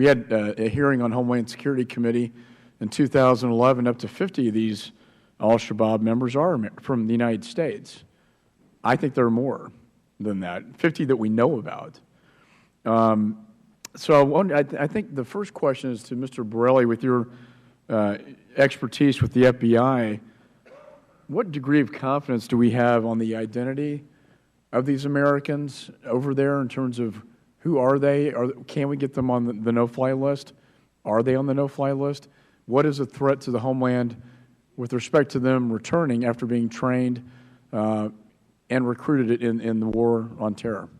had a hearing on Homeland Security Committee in 2011. Up to 50 of these Al-Shabaab members are from the United States. I think there are more than that, 50 that we know about. So I think the first question is to Mr. Borelli, with your expertise with the FBI, what degree of confidence do we have on the identity of these Americans over there in terms of who are they? Can we get them on the no-fly list? Are they on the no-fly list? What is a threat to the homeland with respect to them returning after being trained and recruited in the war on terror?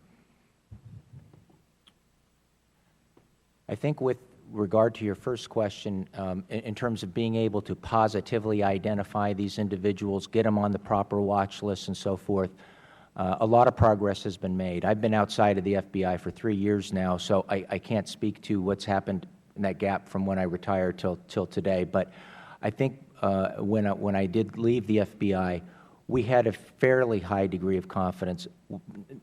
I think with regard to your first question, in terms of being able to positively identify these individuals, get them on the proper watch list and so forth, a lot of progress has been made. I've been outside of the FBI for 3 years now, so I can't speak to what's happened in that gap from when I retired till today. But I think when I did leave the FBI, we had a fairly high degree of confidence.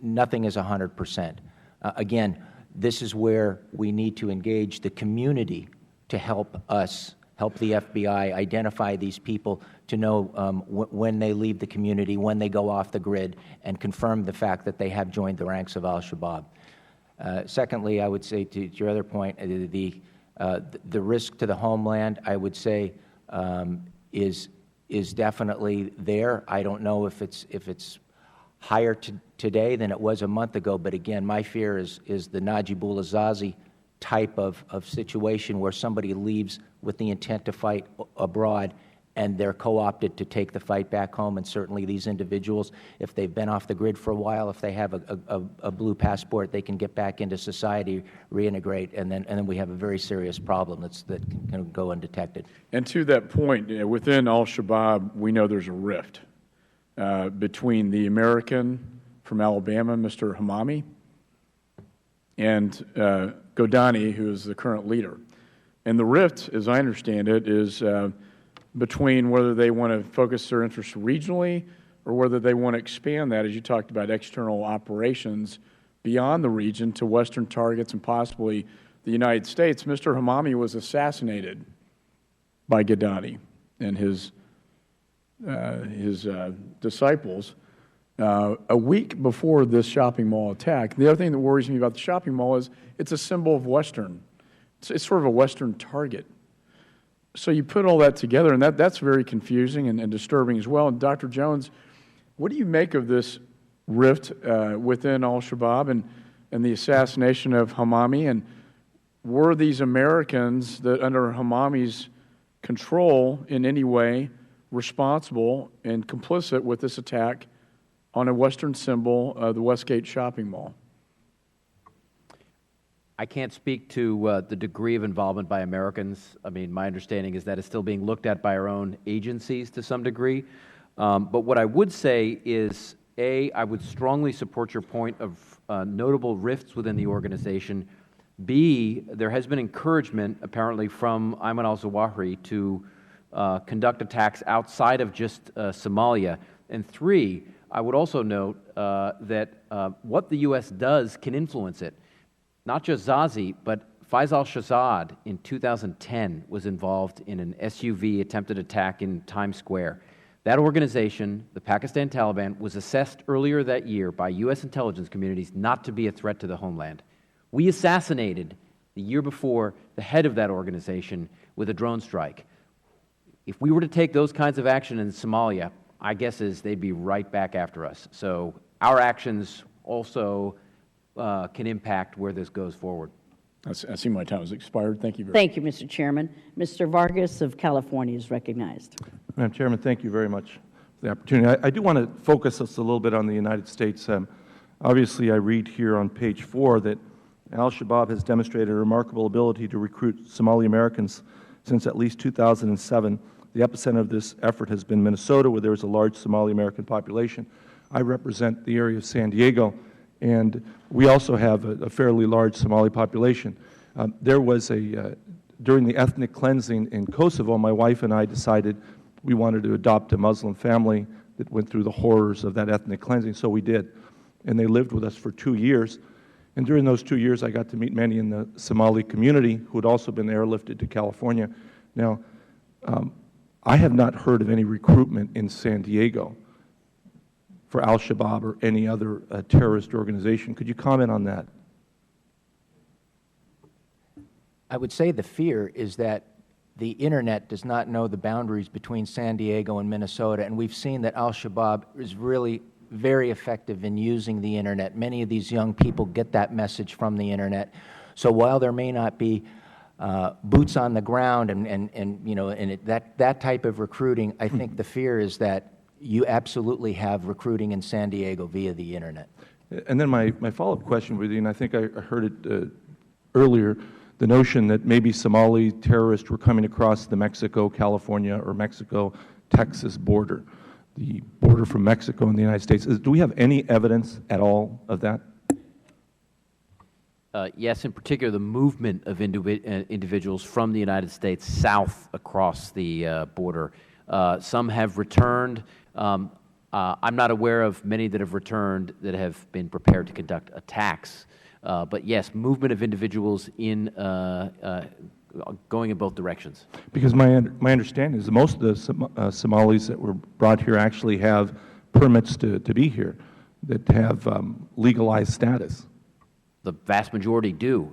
Nothing is 100%. Again, this is where we need to engage the community to help us, help the FBI identify these people, to know when they leave the community, when they go off the grid, and confirm the fact that they have joined the ranks of Al-Shabaab. Secondly, I would say, to your other point, the risk to the homeland, I would say, is definitely there. I don't know if it's higher today than it was a month ago, but again, my fear is the Najibullah Zazi type of situation where somebody leaves with the intent to fight abroad and they're co-opted to take the fight back home. And certainly these individuals, if they've been off the grid for a while, if they have a blue passport, they can get back into society, reintegrate, and then we have a very serious problem that can go undetected. And to that point, within Al-Shabaab, we know there's a rift between the American from Alabama, Mr. Hamami, and Godani, who is the current leader. And the rift, as I understand it, is between whether they want to focus their interests regionally or whether they want to expand that, as you talked about, external operations beyond the region to Western targets and possibly the United States. Mr. Hamami was assassinated by Godani and his disciples a week before this shopping mall attack. The other thing that worries me about the shopping mall is it's a symbol of Western. It's sort of a Western target. So you put all that together, and that's very confusing and disturbing as well. And Dr. Jones, what do you make of this rift within Al-Shabaab and the assassination of Hamami? And were these Americans that under Hamami's control in any way responsible and complicit with this attack on a Western symbol of the Westgate shopping mall? I can't speak to the degree of involvement by Americans. I mean, my understanding is that it's still being looked at by our own agencies to some degree. But what I would say is, A, I would strongly support your point of notable rifts within the organization. B, there has been encouragement, apparently, from Ayman al-Zawahiri to conduct attacks outside of just Somalia. And 3, I would also note that what the U.S. does can influence it. Not just Zazi, but Faiz al-Shahzad in 2010 was involved in an SUV attempted attack in Times Square. That organization, the Pakistan Taliban, was assessed earlier that year by U.S. intelligence communities not to be a threat to the homeland. We assassinated, the year before, the head of that organization with a drone strike. If we were to take those kinds of action in Somalia, my guess is they'd be right back after us. So our actions also can impact where this goes forward. I see my time has expired. Thank you very much. Thank you, Mr. Chairman. Mr. Vargas of California is recognized. Madam Chairman, thank you very much for the opportunity. I do want to focus us a little bit on the United States. Obviously, I read here on page 4 that Al-Shabaab has demonstrated a remarkable ability to recruit Somali Americans since at least 2007. The epicenter of this effort has been Minnesota, where there is a large Somali American population. I represent the area of San Diego, and we also have a fairly large Somali population. There was during the ethnic cleansing in Kosovo, my wife and I decided we wanted to adopt a Muslim family that went through the horrors of that ethnic cleansing, so we did. And they lived with us for 2 years. And during those 2 years, I got to meet many in the Somali community who had also been airlifted to California. Now, I have not heard of any recruitment in San Diego for Al-Shabaab or any other terrorist organization. Could you comment on that? I would say the fear is that the Internet does not know the boundaries between San Diego and Minnesota, and we've seen that Al-Shabaab is really very effective in using the Internet. Many of these young people get that message from the Internet. So while there may not be boots on the ground and that type of recruiting, I think the fear is that you absolutely have recruiting in San Diego via the Internet. And then my follow-up question with you, and I think I heard it earlier, the notion that maybe Somali terrorists were coming across the Mexico-California or Mexico-Texas border, the border from Mexico and the United States. Do we have any evidence at all of that? Yes, in particular, the movement of individuals from the United States south across the border. Some have returned. I'm not aware of many that have returned that have been prepared to conduct attacks. But yes, movement of individuals in going in both directions. Because my understanding is that most of the Somalis that were brought here actually have permits to be here, that have legalized status. The vast majority do.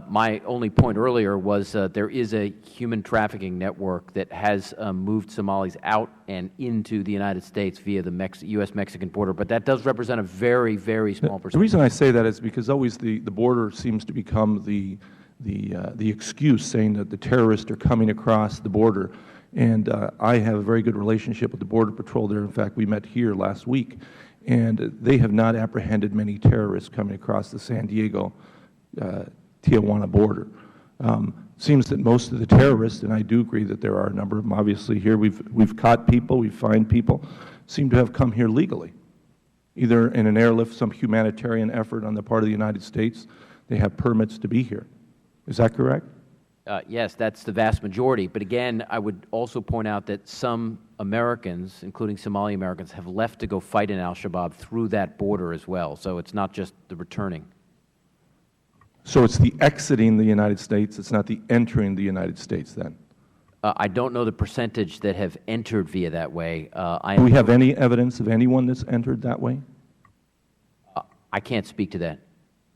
My only point earlier was there is a human trafficking network that has moved Somalis out and into the United States via the U.S.-Mexican border, but that does represent a very, very small percentage. The reason I say that is because always the border seems to become the excuse, saying that the terrorists are coming across the border. And I have a very good relationship with the Border Patrol there. In fact, we met here last week. And they have not apprehended many terrorists coming across the San Diego-Tijuana border. Seems that most of the terrorists, and I do agree that there are a number of them obviously here, we've caught people, we've fined people, seem to have come here legally, either in an airlift, some humanitarian effort on the part of the United States. They have permits to be here. Is that correct? Yes, that's the vast majority. But again, I would also point out that some Americans, including Somali Americans, have left to go fight in Al-Shabaab through that border as well. So it's not just the returning. So it's the exiting the United States, it's not the entering the United States then? I don't know the percentage that have entered via that way. Do we have any evidence of anyone that's entered that way? I can't speak to that.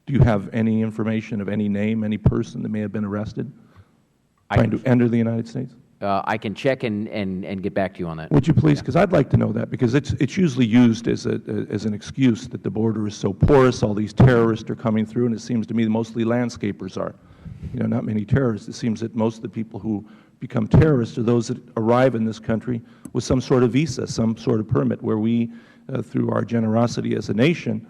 Do you have any information of any name, any person that may have been arrested trying to enter the United States? I can check and get back to you on that. Would you please? Because I'd like to know that, because it's usually used as an excuse that the border is so porous, all these terrorists are coming through, and it seems to me mostly landscapers are. You know, not many terrorists. It seems that most of the people who become terrorists are those that arrive in this country with some sort of visa, some sort of permit, where we, through our generosity as a nation,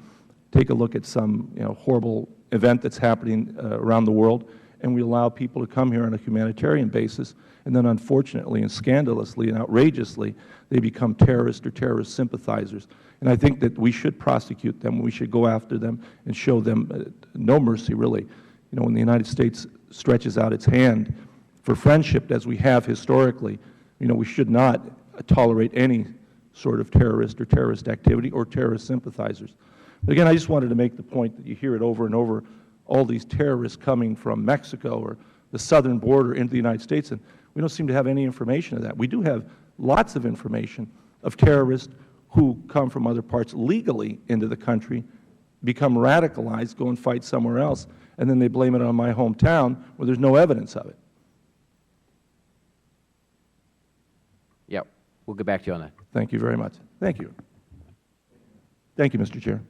take a look at some horrible event that's happening around the world, and we allow people to come here on a humanitarian basis, and then unfortunately and scandalously and outrageously, they become terrorists or terrorist sympathizers. And I think that we should prosecute them. We should go after them and show them no mercy, really. When the United States stretches out its hand for friendship, as we have historically, we should not tolerate any sort of terrorist or terrorist activity or terrorist sympathizers. But again, I just wanted to make the point that you hear it over and over, all these terrorists coming from Mexico or the southern border into the United States, and we don't seem to have any information of that. We do have lots of information of terrorists who come from other parts legally into the country, become radicalized, go and fight somewhere else, and then they blame it on my hometown where there's no evidence of it. Yeah, we'll get back to you on that. Thank you very much. Thank you. Thank you, Mr. Chair.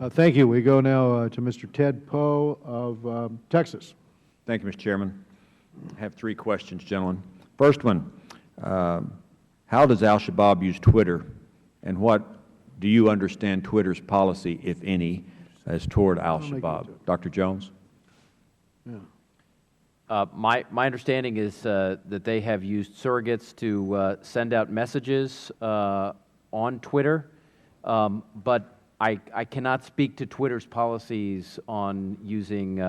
Thank you. We go now to Mr. Ted Poe of Texas. Thank you, Mr. Chairman. I have 3 questions, gentlemen. First one, how does Al-Shabaab use Twitter, and what do you understand Twitter's policy, if any, as toward Al-Shabaab? Dr. Jones? Yeah. My understanding is that they have used surrogates to send out messages on Twitter, but I cannot speak to Twitter's policies on using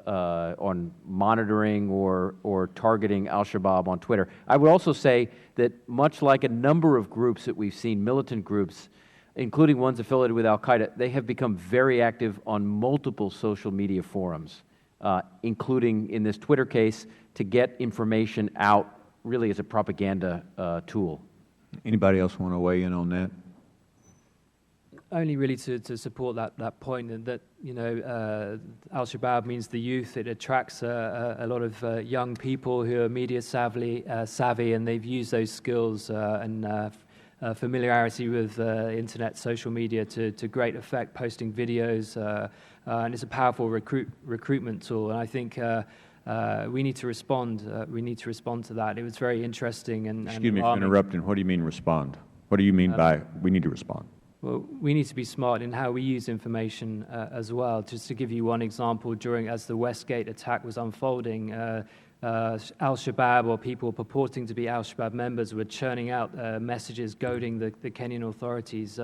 on monitoring or targeting Al-Shabaab on Twitter. I would also say that much like a number of groups that we've seen, militant groups, including ones affiliated with Al-Qaeda, they have become very active on multiple social media forums, including in this Twitter case, to get information out really as a propaganda tool. Anybody else want to weigh in on that? Only really to support that point, and that Al-Shabaab means the youth. It attracts a lot of young people who are media savvy, and they've used those skills and familiarity with internet, social media to great effect, posting videos, and it's a powerful recruitment tool. And I think we need to respond. We need to respond to that. It was very interesting and Excuse me for alarming. interrupting. What do you mean respond? What do you mean by we need to respond? Well, we need to be smart in how we use information as well. Just to give you one example, as the Westgate attack was unfolding, Al-Shabaab, or people purporting to be Al-Shabaab members, were churning out messages goading the Kenyan authorities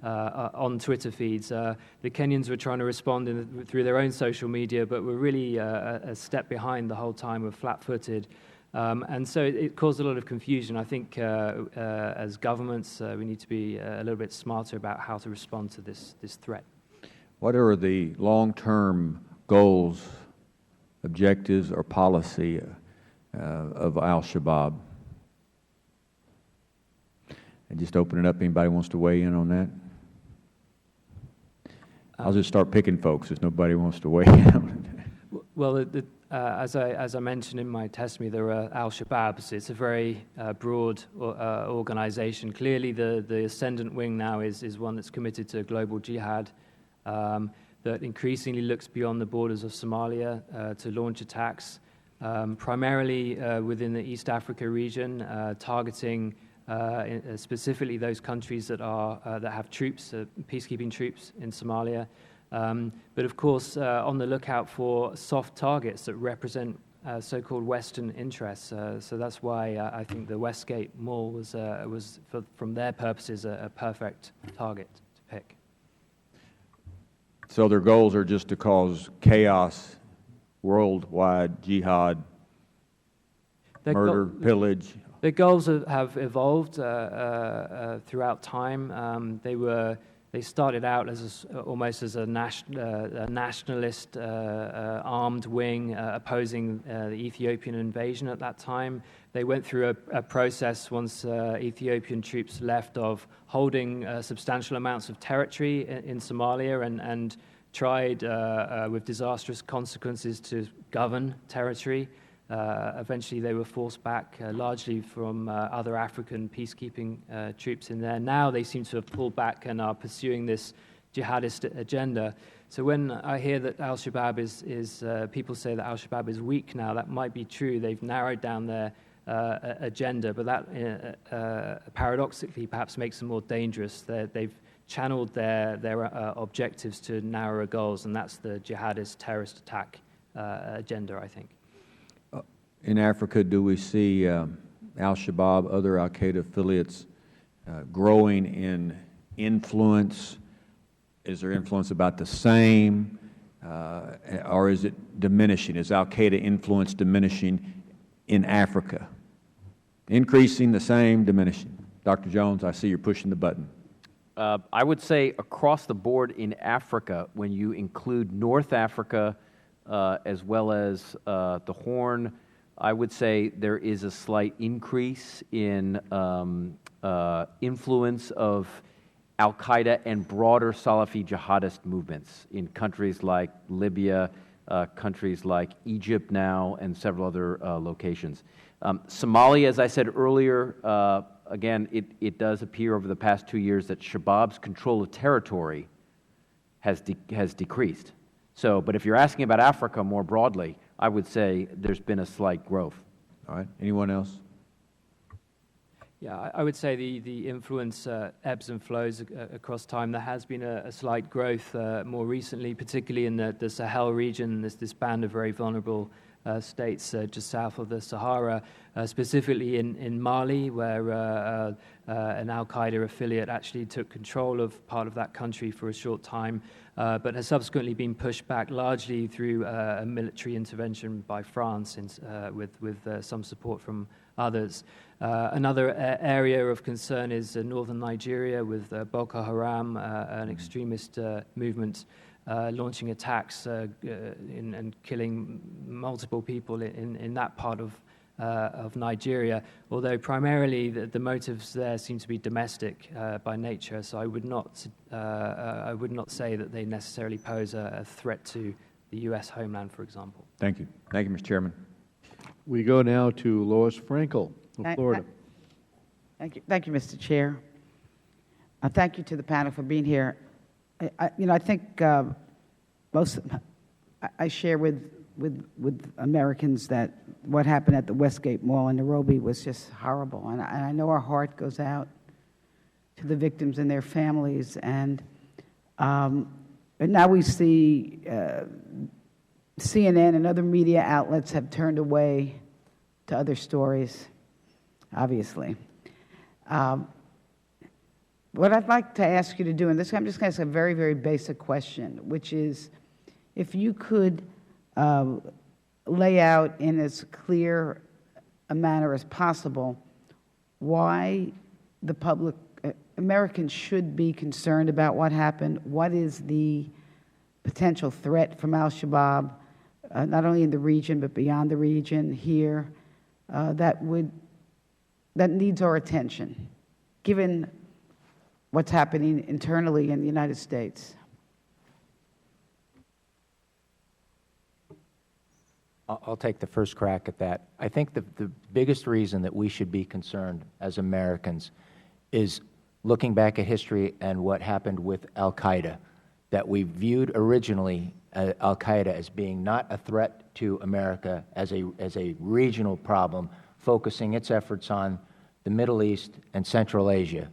on Twitter feeds. The Kenyans were trying to respond through their own social media, but were really a step behind the whole time, were flat-footed. And so it caused a lot of confusion. I think as governments, we need to be a little bit smarter about how to respond to this threat. What are the long-term goals, objectives, or policy of Al-Shabaab? And just open it up. Anybody wants to weigh in on that? I'll just start picking folks if nobody wants to weigh in on it. Well, as I mentioned in my testimony, there are Al-Shabaabs. It's a very broad organization. Clearly, the ascendant wing now is one that's committed to global jihad, that increasingly looks beyond the borders of Somalia to launch attacks, primarily within the East Africa region, targeting specifically those countries that have troops, peacekeeping troops in Somalia. But of course, on the lookout for soft targets that represent so-called Western interests. So that's why I think the Westgate Mall was from their purposes, a perfect target to pick. So their goals are just to cause chaos, worldwide jihad, murder, pillage. Their goals have evolved throughout time. They started out as almost as a nationalist armed wing opposing the Ethiopian invasion at that time. They went through a process once Ethiopian troops left of holding substantial amounts of territory in Somalia and tried with disastrous consequences to govern territory. Eventually, they were forced back largely from other African peacekeeping troops in there. Now they seem to have pulled back and are pursuing this jihadist agenda. So when I hear that Al-Shabaab is people say that Al-Shabaab is weak now, that might be true. They've narrowed down their agenda, but that paradoxically perhaps makes them more dangerous. They've channeled their objectives to narrower goals, and that's the jihadist terrorist attack agenda, I think. In Africa, do we see Al-Shabaab, other Al-Qaeda affiliates growing in influence? Is their influence about the same, or is it diminishing? Is Al-Qaeda influence diminishing in Africa? Increasing, the same, diminishing? Dr. Jones, I see you're pushing the button. I would say across the board in Africa, when you include North Africa as well as the Horn, I would say there is a slight increase in influence of Al-Qaeda and broader Salafi jihadist movements in countries like Libya, countries like Egypt now, and several other locations. Somalia, as I said earlier, again, it does appear over the past 2 years that Shabaab's control of territory has decreased. So, but if you're asking about Africa more broadly, I would say there's been a slight growth. All right. Anyone else? Yeah, I would say the influence ebbs and flows across time. There has been a slight growth more recently, particularly in the Sahel region. There's this band of very vulnerable states just south of the Sahara, specifically in Mali, where an Al-Qaeda affiliate actually took control of part of that country for a short time, but has subsequently been pushed back largely through a military intervention by France with some support from others. Another area of concern is northern Nigeria with Boko Haram, an extremist movement launching attacks and killing multiple people in that part of Nigeria, although primarily the motives there seem to be domestic by nature. So I would not say that they necessarily pose a threat to the U.S. homeland, for example. Thank you. Thank you, Mr. Chairman. We go now to Lois Frankel of Florida. Thank you, Mr. Chair. Thank you to the panel for being here. I think I share with Americans that what happened at the Westgate Mall in Nairobi was just horrible, and I know our heart goes out to the victims and their families. And now we see CNN and other media outlets have turned away to other stories, obviously. What I'd like to ask you to do, and this I'm just going to ask a very, very basic question, which is if you could lay out in as clear a manner as possible why the public, Americans should be concerned about what happened, what is the potential threat from Al-Shabaab, not only in the region but beyond the region here, that needs our attention, given what's happening internally in the United States. I'll take the first crack at that. I think the biggest reason that we should be concerned as Americans is looking back at history and what happened with Al-Qaeda, that we viewed originally Al-Qaeda as being not a threat to America, as a regional problem, focusing its efforts on the Middle East and Central Asia.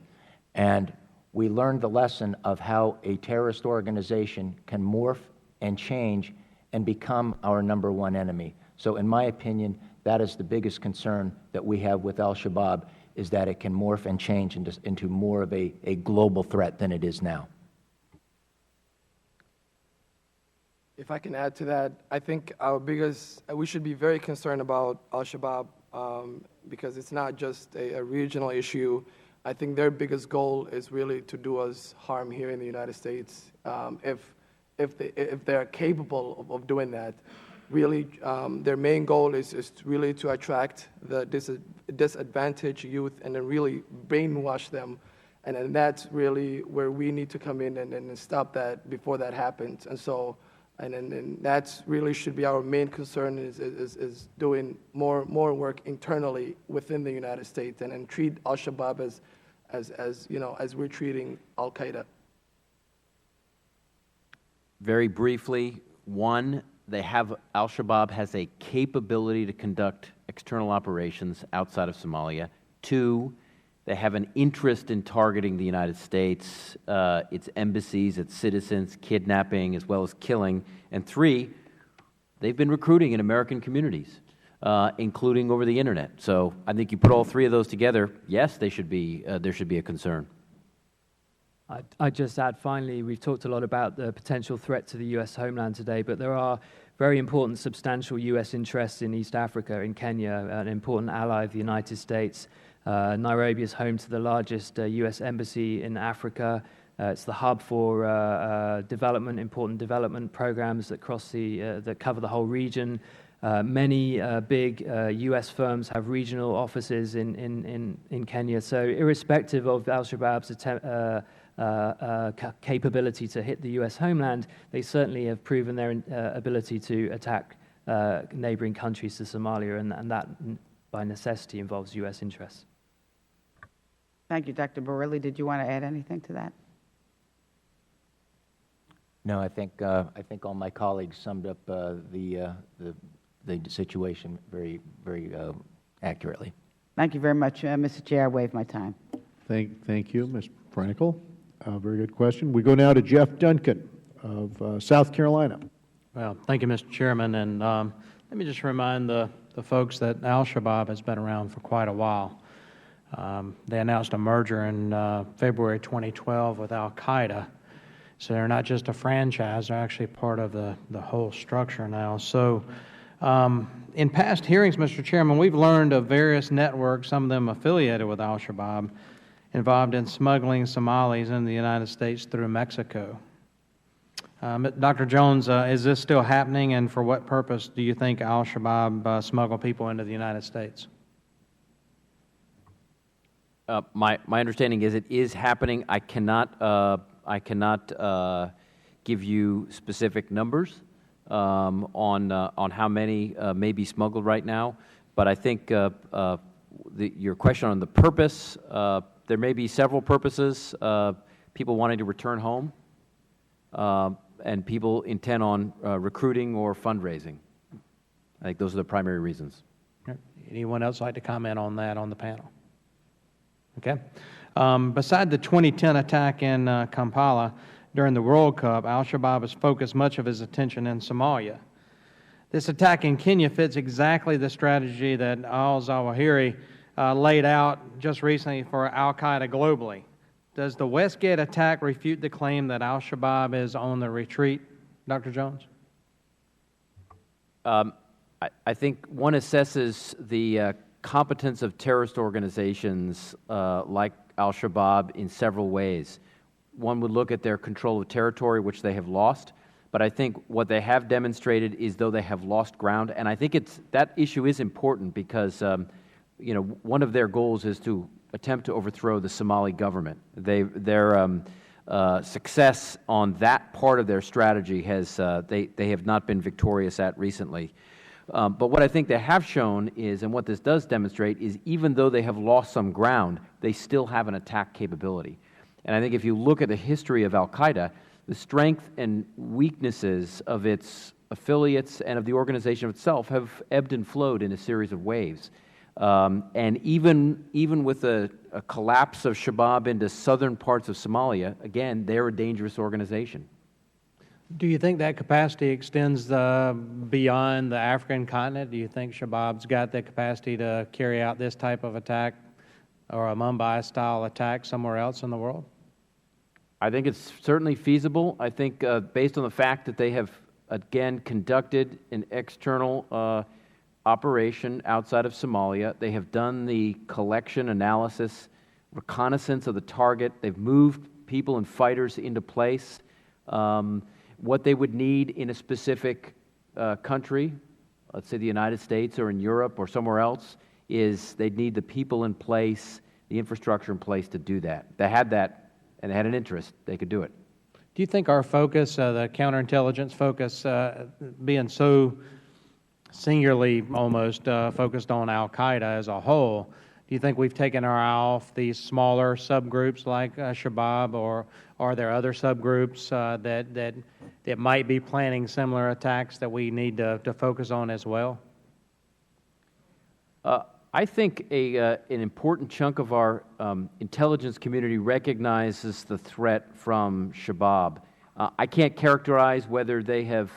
And we learned the lesson of how a terrorist organization can morph and change and become our #1 enemy. So in my opinion, that is the biggest concern that we have with Al-Shabaab, is that it can morph and change into more of a global threat than it is now. If I can add to that, I think we should be very concerned about Al-Shabaab because it's not just a regional issue. I think their biggest goal is really to do us harm here in the United States. If they're capable of doing that, really, their main goal is really to attract the disadvantaged youth and then really brainwash them. And then that's really where we need to come in and stop that before that happens. And so, and that's really should be our main concern is doing more work internally within the United States and treat Al-Shabaab as we're treating Al-Qaeda. Very briefly, one, Al-Shabaab has a capability to conduct external operations outside of Somalia. Two, they have an interest in targeting the United States, its embassies, its citizens, kidnapping, as well as killing. And three, they've been recruiting in American communities, including over the internet. So I think you put all three of those together, yes, there should be a concern. I'd just add, finally, we've talked a lot about the potential threat to the U.S. homeland today, but there are very important, substantial U.S. interests in East Africa, in Kenya, an important ally of the United States. Nairobi is home to the largest U.S. embassy in Africa. It's the hub for important development programs that that cover the whole region. Many big U.S. firms have regional offices in Kenya. So irrespective of Al-Shabaab's capability to hit the U.S. homeland, they certainly have proven their ability to attack neighboring countries to Somalia, and that, by necessity, involves U.S. interests. Thank you. Dr. Borelli, did you want to add anything to that? No, I think all my colleagues summed up the situation very accurately. Thank you very much, Mr. Chair. I waive my time. Thank you, Ms. Frankel. Very good question. We go now to Jeff Duncan of South Carolina. Well, thank you, Mr. Chairman. And let me just remind the folks that Al-Shabaab has been around for quite a while. They announced a merger in February 2012 with Al-Qaeda. So they're not just a franchise, they're actually part of the whole structure now. So in past hearings, Mr. Chairman, we've learned of various networks, some of them affiliated with Al-Shabaab, involved in smuggling Somalis in the United States through Mexico. Dr. Jones, is this still happening, and for what purpose do you think Al-Shabaab smuggle people into the United States? My understanding is it is happening. I cannot give you specific numbers on how many may be smuggled right now, but I think your question on the purpose, there may be several purposes. People wanting to return home, and people intent on recruiting or fundraising. I think those are the primary reasons. Anyone else like to comment on that on the panel? Okay. Beside the 2010 attack in Kampala during the World Cup, Al-Shabaab has focused much of his attention in Somalia. This attack in Kenya fits exactly the strategy that al-Zawahiri laid out just recently for Al-Qaeda globally. Does the Westgate attack refute the claim that Al-Shabaab is on the retreat, Dr. Jones? I think one assesses the competence of terrorist organizations like Al-Shabaab in several ways. One would look at their control of territory, which they have lost, but I think what they have demonstrated is though they have lost ground, and I think that issue is important because one of their goals is to attempt to overthrow the Somali government. Their success on that part of their strategy they have not been victorious at recently. But what I think they have shown is, and what this does demonstrate, is even though they have lost some ground, they still have an attack capability. And I think if you look at the history of Al-Qaeda, the strength and weaknesses of its affiliates and of the organization itself have ebbed and flowed in a series of waves. And even with a collapse of Shabaab into southern parts of Somalia, again, they're a dangerous organization. Do you think that capacity extends beyond the African continent? Do you think Shabaab's got the capacity to carry out this type of attack or a Mumbai-style attack somewhere else in the world? I think it's certainly feasible. I think based on the fact that they have, again, conducted an external operation outside of Somalia, they have done the collection, analysis, reconnaissance of the target, they've moved people and fighters into place. What they would need in a specific country, let's say the United States or in Europe or somewhere else, is they'd need the people in place, the infrastructure in place to do that. They had that, and they had an interest, they could do it. Do you think our focus, the counterintelligence focus, being so singularly almost focused on Al-Qaeda as a whole, Do you think we've taken our eye off these smaller subgroups like Shabaab, or are there other subgroups that might be planning similar attacks that we need to focus on as well? I think an important chunk of our intelligence community recognizes the threat from Shabaab. I can't characterize whether they have,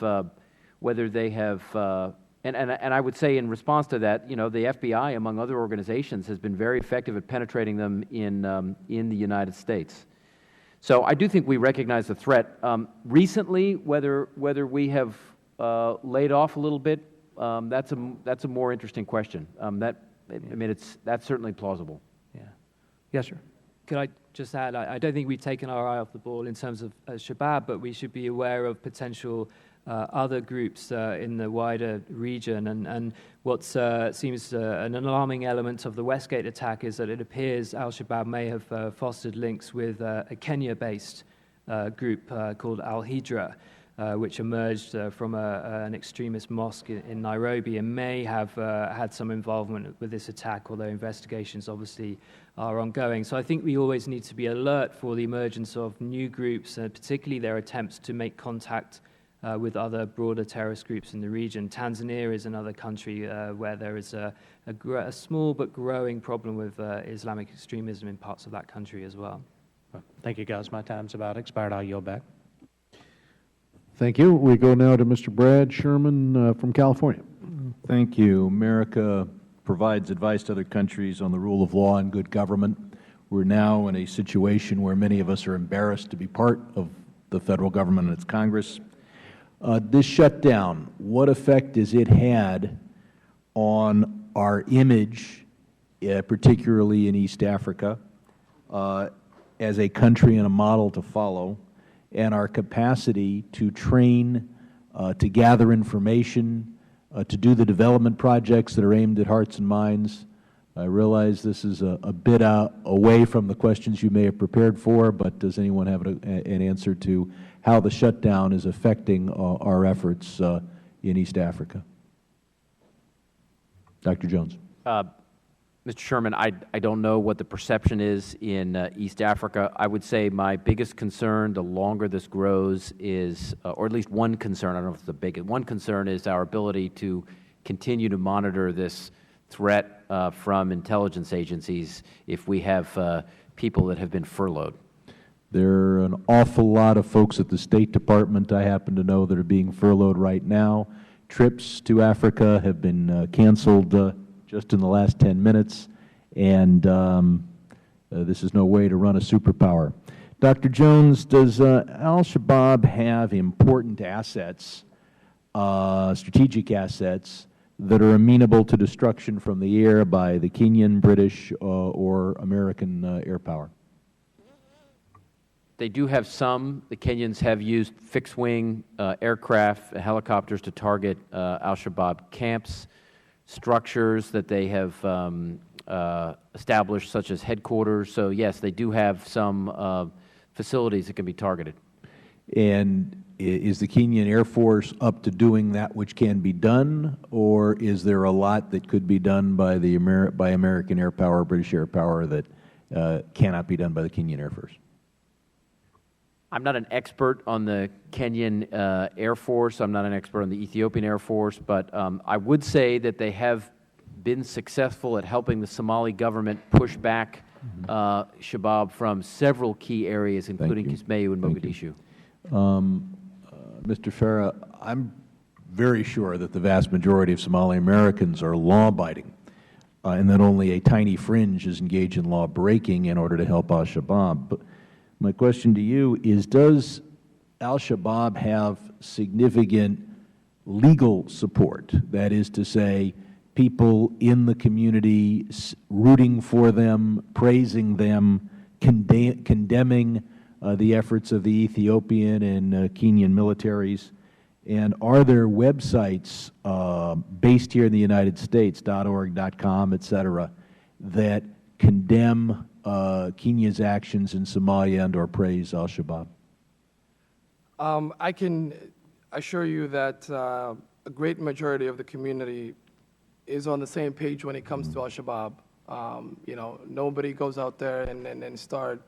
and I would say in response to that, the FBI, among other organizations, has been very effective at penetrating them in the United States. So I do think we recognize the threat. Recently, whether we have laid off a little bit, that's a more interesting question. That's certainly plausible. Yeah. Yes, sir. Could I just add, I don't think we've taken our eye off the ball in terms of Shabaab, but we should be aware of potential other groups in the wider region. And what seems an alarming element of the Westgate attack is that it appears Al-Shabaab may have fostered links with a Kenya-based group called Al-Hijra, which emerged from an extremist mosque in Nairobi and may have had some involvement with this attack, although investigations obviously are ongoing. So I think we always need to be alert for the emergence of new groups, particularly their attempts to make contact with other broader terrorist groups in the region. Tanzania is another country where there is a small but growing problem with Islamic extremism in parts of that country as well. Thank you, guys. My time's about expired. I'll yield back. Thank you. We go now to Mr. Brad Sherman from California. Thank you. America provides advice to other countries on the rule of law and good government. We're now in a situation where many of us are embarrassed to be part of the Federal Government and its Congress. This shutdown, what effect has it had on our image, particularly in East Africa, as a country and a model to follow, and our capacity to train, to gather information, to do the development projects that are aimed at hearts and minds? I realize this is a bit away from the questions you may have prepared for, but does anyone have an answer to how the shutdown is affecting our efforts in East Africa? Dr. Jones. Mr. Sherman, I don't know what the perception is in East Africa. I would say my biggest concern, the longer this grows, is, or at least one concern, I don't know if it's the biggest, one concern is our ability to continue to monitor this threat from intelligence agencies if we have people that have been furloughed. There are an awful lot of folks at the State Department I happen to know that are being furloughed right now. Trips to Africa have been canceled just in the last 10 minutes, and this is no way to run a superpower. Dr. Jones, does Al-Shabaab have important assets, strategic assets, that are amenable to destruction from the air by the Kenyan, British, or American air power? They do have some. The Kenyans have used fixed-wing aircraft, helicopters to target Al-Shabaab camps, structures that they have established, such as headquarters. So, yes, they do have some facilities that can be targeted. And is the Kenyan Air Force up to doing that which can be done, or is there a lot that could be done by by American air power, British air power, that cannot be done by the Kenyan Air Force? I'm not an expert on the Kenyan Air Force. I'm not an expert on the Ethiopian Air Force, but I would say that they have been successful at helping the Somali government push back Shabaab from several key areas, including Kismayu and Mogadishu. Mr. Farah, I'm very sure that the vast majority of Somali Americans are law-abiding, and that only a tiny fringe is engaged in law-breaking in order to help Al-Shabaab. But my question to you is, does Al-Shabaab have significant legal support? That is to say, people in the community rooting for them, praising them, condemning the efforts of the Ethiopian and Kenyan militaries? And are there websites based here in the United States, .org, .com, et cetera, that condemn Kenya's actions in Somalia and or praise Al-Shabaab? I can assure you that a great majority of the community is on the same page when it comes to Al-Shabaab. You know, nobody goes out there and start,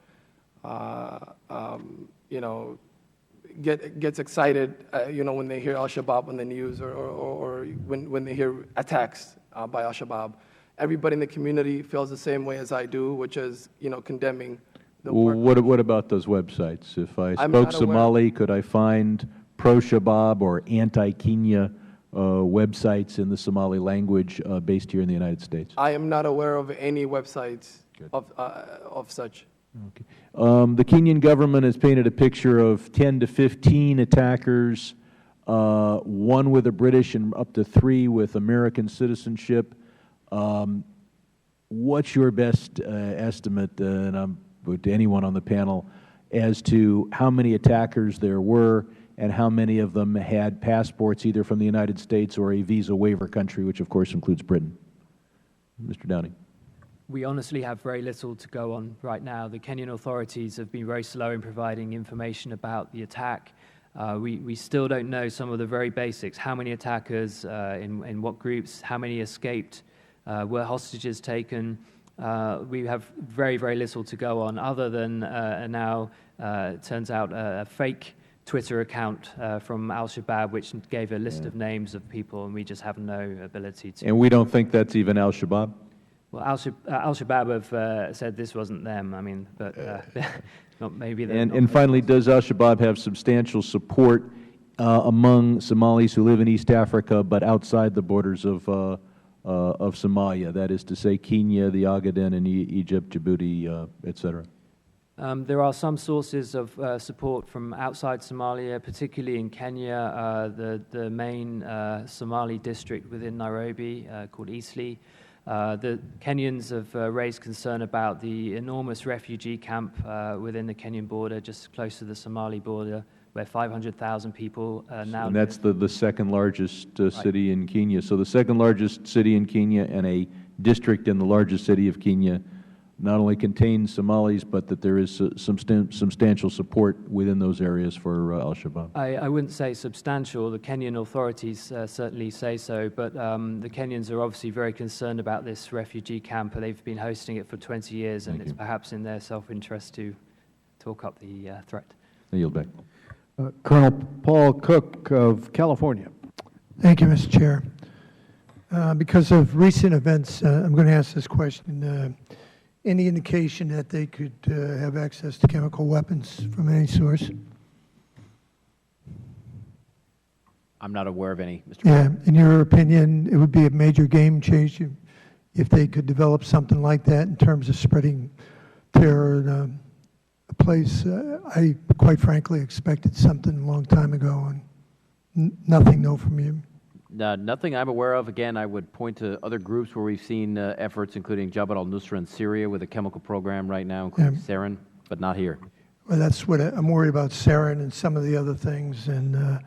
you know, gets excited, you know, when they hear Al-Shabaab on the news or when they hear attacks by Al-Shabaab. Everybody in the community feels the same way as I do, which is, you know, condemning the Well, work. what about those websites? If I I'm spoke not aware- Somali, could I find pro-Shabaab or anti-Kenya websites in the Somali language based here in the United States? I am not aware of any websites of such. Okay. The Kenyan government has painted a picture of 10 to 15 attackers, one with a British and up to 3 with American citizenship. What's your best estimate, and I'm to anyone on the panel, as to how many attackers there were and how many of them had passports either from the United States or a visa waiver country, which of course includes Britain? Mr. Downing. We honestly have very little to go on right now. The Kenyan authorities have been very slow in providing information about the attack. We still don't know some of the very basics. How many attackers, in what groups, how many escaped, were hostages taken? We have very, very little to go on other than now, it turns out, a fake Twitter account from Al-Shabaab, which gave a list of names of people, and we just have no ability to. And we don't think that's even Al-Shabaab? Well, Al-Shabaab have said this wasn't them. I mean, but not maybe. And finally, does Al-Shabaab have substantial support among Somalis who live in East Africa but outside the borders of Somalia? That is to say, Kenya, the Ogaden, and Egypt, Djibouti, et cetera. There are some sources of support from outside Somalia, particularly in Kenya, the main Somali district within Nairobi called Eastleigh. The Kenyans have raised concern about the enormous refugee camp within the Kenyan border, just close to the Somali border, where 500,000 people now And that's the second largest city in Kenya. So the second largest city in Kenya and a district in the largest city of Kenya not only contains Somalis, but that there is substantial support within those areas for Al-Shabaab. I wouldn't say substantial. The Kenyan authorities certainly say so, but the Kenyans are obviously very concerned about this refugee camp. They've been hosting it for 20 years, and it's perhaps in their self-interest to talk up the threat. I yield back. Colonel Paul Cook of California. Thank you, Mr. Chair. Because of recent events, I'm going to ask this question. Any indication that they could have access to chemical weapons from any source? I'm not aware of any, Mr. Yeah, in your opinion, it would be a major game changer if they could develop something like that in terms of spreading terror in a place. I, quite frankly, expected something a long time ago, and nothing, no, from you. Nothing I'm aware of. Again, I would point to other groups where we've seen efforts, including Jabhat al-Nusra in Syria with a chemical program right now, including sarin, but not here. Well, that's what I'm worried about, sarin and some of the other things, and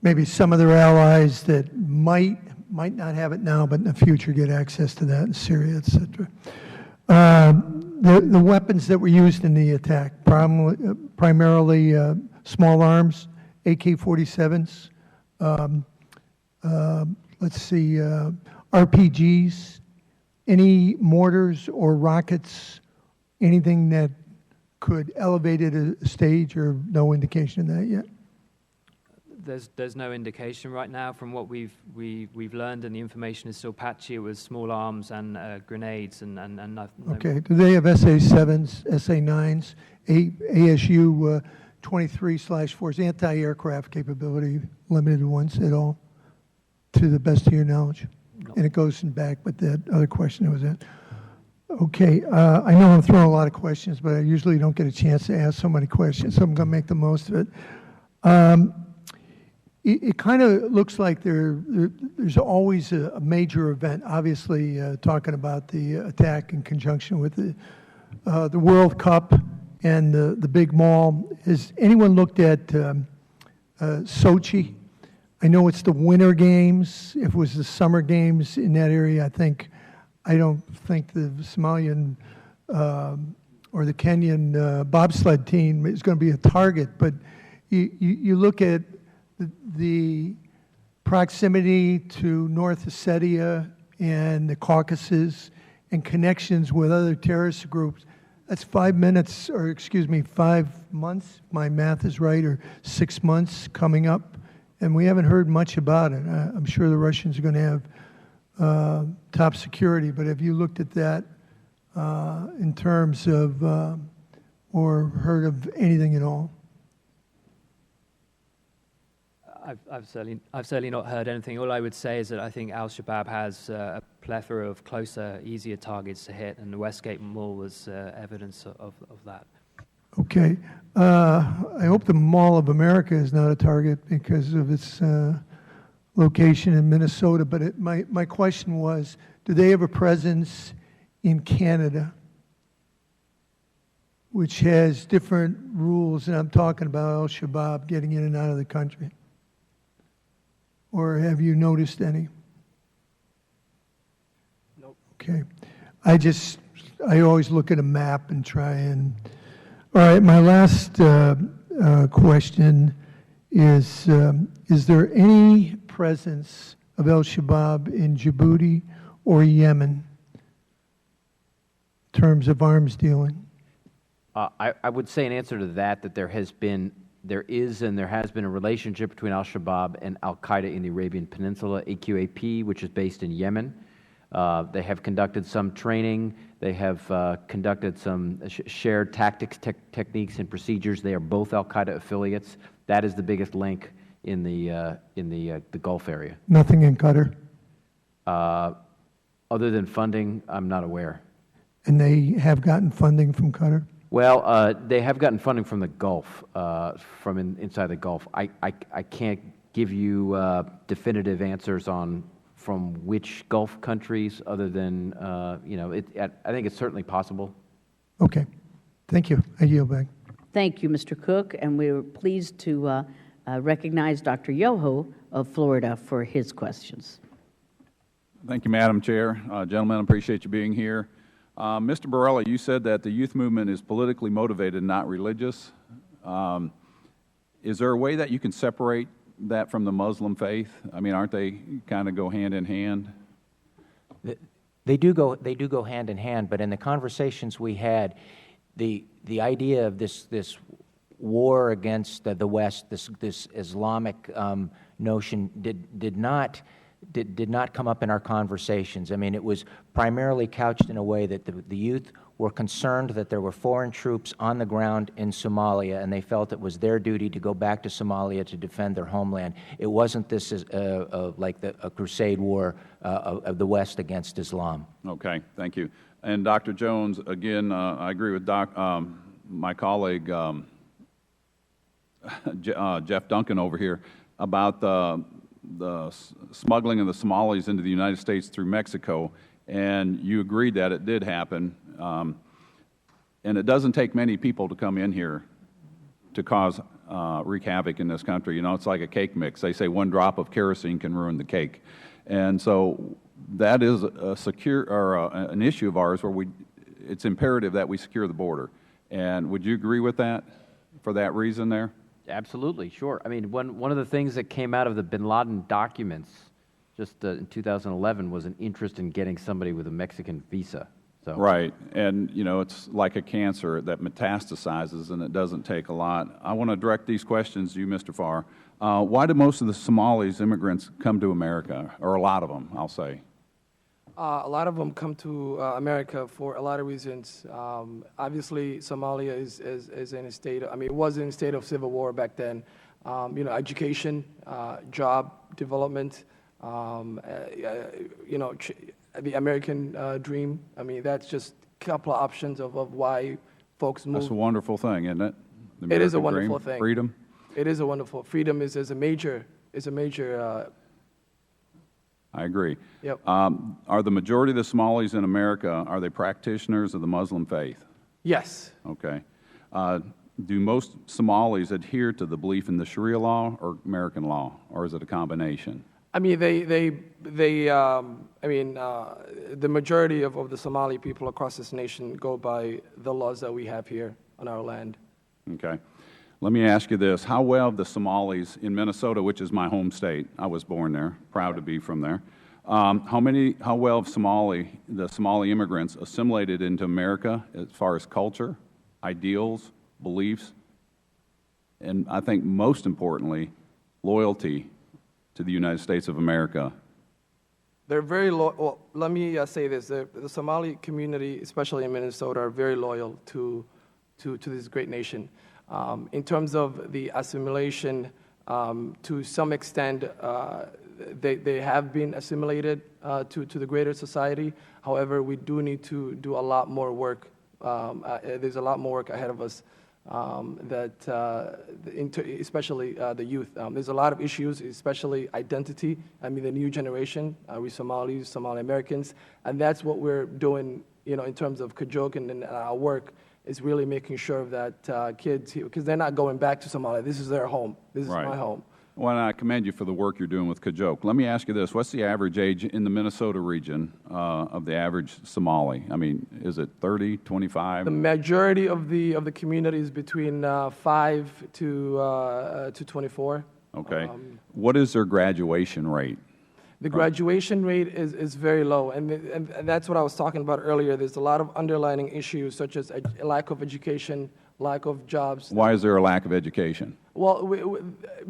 maybe some of their allies that might not have it now, but in the future get access to that in Syria, et cetera. The weapons that were used in the attack, primarily small arms, AK-47s, let's see, RPGs, any mortars or rockets, anything that could elevate it a stage, or no indication of that yet? There's no indication right now from what we've learned, and the information is still patchy. It was small arms and grenades and nothing. Okay. Do they have SA-7s, SA-9s, ASU 23/4s, anti-aircraft capability, limited ones at all, to the best of your knowledge? No. And it goes in back, but that other question was that. Okay. I know I'm throwing a lot of questions, but I usually don't get a chance to ask so many questions, so I'm going to make the most of it. It kind of looks like there's always a major event, obviously talking about the attack in conjunction with the World Cup and the big mall. Has anyone looked at Sochi? I know it's the Winter Games. If it was the Summer Games in that area, I don't think the Somalian or the Kenyan bobsled team is going to be a target, but you look at the proximity to North Ossetia and the Caucasus and connections with other terrorist groups. That's 5 minutes, or excuse me, 5 months, if my math is right, or 6 months coming up, and we haven't heard much about it. I'm sure the Russians are going to have top security, but have you looked at that in terms of, or heard of anything at all? I've certainly not heard anything. All I would say is that I think Al-Shabaab has a plethora of closer, easier targets to hit, and the Westgate Mall was evidence of that. Okay. I hope the Mall of America is not a target because of its location in Minnesota, but my question was, do they have a presence in Canada, which has different rules, and I'm talking about Al-Shabaab getting in and out of the country? Or have you noticed any? Nope. Okay. I always look at a map and try and, all right, my last question is there any presence of Al-Shabaab in Djibouti or Yemen in terms of arms dealing? I would say in answer to that there is and there has been a relationship between Al-Shabaab and Al-Qaeda in the Arabian Peninsula, AQAP, which is based in Yemen. They have conducted some training. They have conducted some shared tactics, techniques, and procedures. They are both Al-Qaeda affiliates. That is the biggest link in the Gulf area. Nothing in Qatar? Other than funding, I'm not aware. And they have gotten funding from Qatar? Well, they have gotten funding from the Gulf, from inside the Gulf. I can't give you definitive answers on from which Gulf countries, other than I think it's certainly possible. Okay, thank you. I yield back. Thank you, Mr. Cook, and we're pleased to recognize Dr. Yoho of Florida for his questions. Thank you, Madam Chair. Gentlemen, I appreciate you being here. Mr. Borrella, you said that the youth movement is politically motivated, not religious. Is there a way that you can separate that from the Muslim faith? I mean, aren't they kind of go hand in hand? They do go hand in hand, but in the conversations we had, the idea of this war against the West, this Islamic notion did not come up in our conversations. I mean, it was primarily couched in a way that the youth were concerned that there were foreign troops on the ground in Somalia, and they felt it was their duty to go back to Somalia to defend their homeland. It wasn't this like a crusade war of the West against Islam. Okay, thank you. And Dr. Jones, again, I agree with my colleague Jeff Duncan over here about the smuggling of the Somalis into the United States through Mexico, and you agreed that it did happen. And it doesn't take many people to come in here to wreak havoc in this country. You know, it's like a cake mix. They say one drop of kerosene can ruin the cake. And so that is an issue of ours where it's imperative that we secure the border. And would you agree with that for that reason there? Absolutely, sure. I mean, one of the things that came out of the bin Laden documents just in 2011 was an interest in getting somebody with a Mexican visa. So. Right, and you know, it's like a cancer that metastasizes and it doesn't take a lot. I want to direct these questions to you, Mr. Farr. Why do most of the Somalis immigrants come to America, or a lot of them, I'll say? A lot of them come to America for a lot of reasons. Obviously, Somalia is in a state, it was in a state of civil war back then. You know, education, job development, you know, the American dream. I mean, that's just a couple of options of why folks move. That's a wonderful thing, isn't it? It is a wonderful thing. Freedom? It is a wonderful. Freedom is a major I agree. Yep. Are the majority of the Somalis in America, are they practitioners of the Muslim faith? Yes. Okay. Do most Somalis adhere to the belief in the Sharia law or American law, or is it a combination? I mean, the majority of the Somali people across this nation go by the laws that we have here on our land. Okay. Let me ask you this. How well have the Somalis in Minnesota, which is my home state, I was born there, proud to be from there, How well have the Somali immigrants assimilated into America as far as culture, ideals, beliefs, and I think most importantly, loyalty to the United States of America? They're very loyal. Well, let me say this. The Somali community, especially in Minnesota, are very loyal to this great nation. In terms of the assimilation, to some extent, they have been assimilated to the greater society. However, we do need to do a lot more work. There's a lot more work ahead of us, especially the youth. There's a lot of issues, especially identity. I mean, the new generation, we Somalis, Somali Americans, and that's what we're doing, in terms of Kajuk and our work, is really making sure that kids, because they're not going back to Somalia. This is their home. This is my home. Well, I commend you for the work you're doing with Kajuk. Let me ask you this. What's the average age in the Minnesota region of the average Somali? I mean, is it 30, 25? The majority of the community is between 5 to 24. Okay. What is their graduation rate? The graduation rate is very low, and that's what I was talking about earlier. There's a lot of underlying issues, such as a lack of education, lack of jobs. Why is there a lack of education? Well,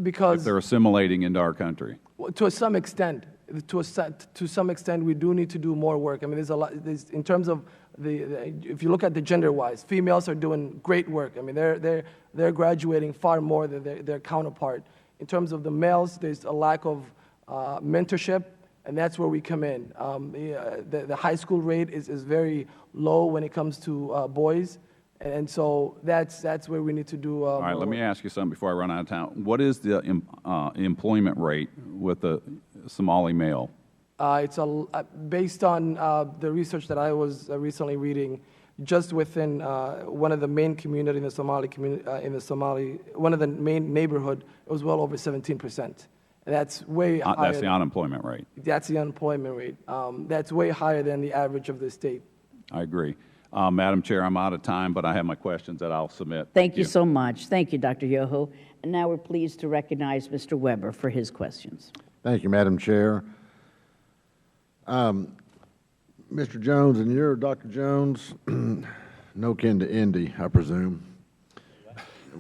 because if they're assimilating into our country. To some extent, we do need to do more work. I mean, there's a lot. In terms of if you look at the gender-wise, females are doing great work. I mean, they're graduating far more than their counterpart. In terms of the males, there's a lack of mentorship, and that's where we come in. The high school rate is very low when it comes to boys. And so that's where we need to do. All right, let me ask you something before I run out of time. What is the employment rate with the Somali male? It's based on the research that I was recently reading. Just within one of the main community in the Somali one of the main neighborhood, it was well over 17%. And that's way higher. That's the unemployment rate. That's the unemployment rate. That's way higher than the average of the state. I agree. Madam Chair, I'm out of time, but I have my questions that I'll submit. Thank you so much. Thank you, Dr. Yoho. And now we're pleased to recognize Mr. Weber for his questions. Thank you, Madam Chair. Mr. Jones, and you're Dr. Jones, no kin to Indy, I presume.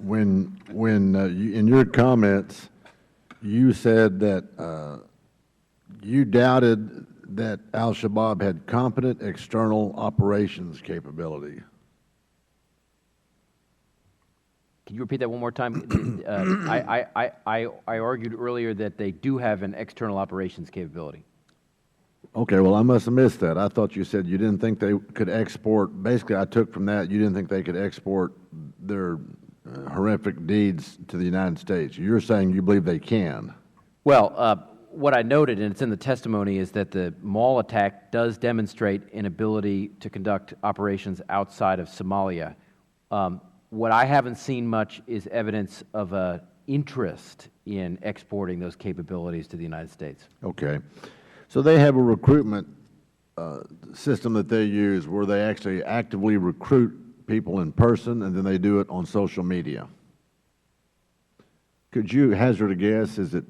When in your comments, you said that you doubted that Al-Shabaab had competent external operations capability. Can you repeat that one more time? I argued earlier that they do have an external operations capability. Okay, well, I must have missed that. I thought you said you didn't think they could export. Basically, I took from that you didn't think they could export their horrific deeds to the United States. You're saying you believe they can. Well, what I noted, and it's in the testimony, is that the mall attack does demonstrate an ability to conduct operations outside of Somalia. What I haven't seen much is evidence of an interest in exporting those capabilities to the United States. Okay. So they have a recruitment system that they use where they actually actively recruit people in person, and then they do it on social media. Could you hazard a guess? Is it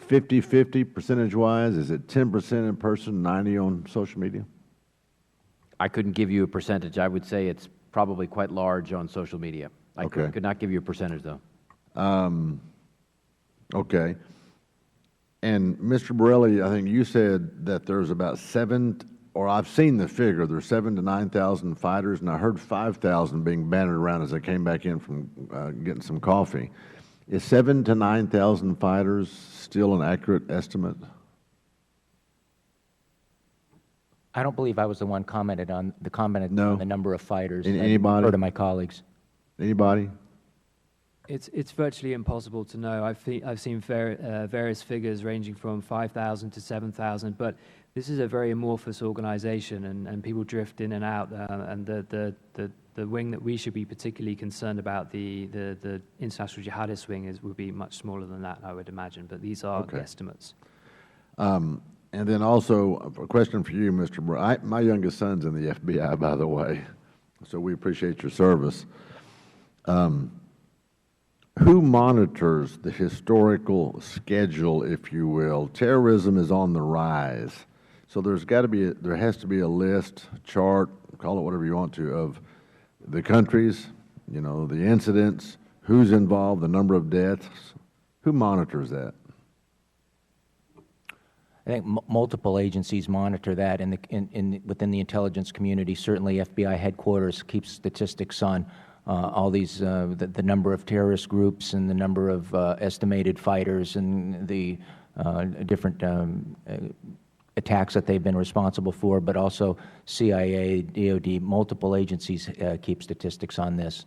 50-50 percentage-wise? Is it 10% in person, 90 on social media? I couldn't give you a percentage. I would say it's probably quite large on social media. I could not give you a percentage, though. Okay. And Mr. Borelli, I think you said that there's about I've seen the figure, there's 7,000 to 9,000 fighters, and I heard 5,000 being bandied around as I came back in from getting some coffee. Is 7,000 to 9,000 fighters still an accurate estimate? I don't believe I was the one commented on the number of fighters. Anybody? I heard of my colleagues. Anybody? It's virtually impossible to know. I've seen various figures ranging from 5,000 to 7,000, but this is a very amorphous organization, and people drift in and out. And the wing that we should be particularly concerned about, the international jihadist wing, would be much smaller than that, I would imagine. But these are estimates. And then also a question for you, Mr. My youngest son's in the FBI, by the way, so we appreciate your service. Who monitors the historical schedule, if you will? Terrorism is on the rise. So there's got to be, there has to be a list, chart, call it whatever you want to, of the countries, you know, the incidents, who's involved, the number of deaths. Who monitors that? I think multiple agencies monitor that within the intelligence community. Certainly FBI headquarters keeps statistics on all these, the number of terrorist groups and the number of estimated fighters and the different attacks that they've been responsible for, but also CIA, DOD, multiple agencies keep statistics on this.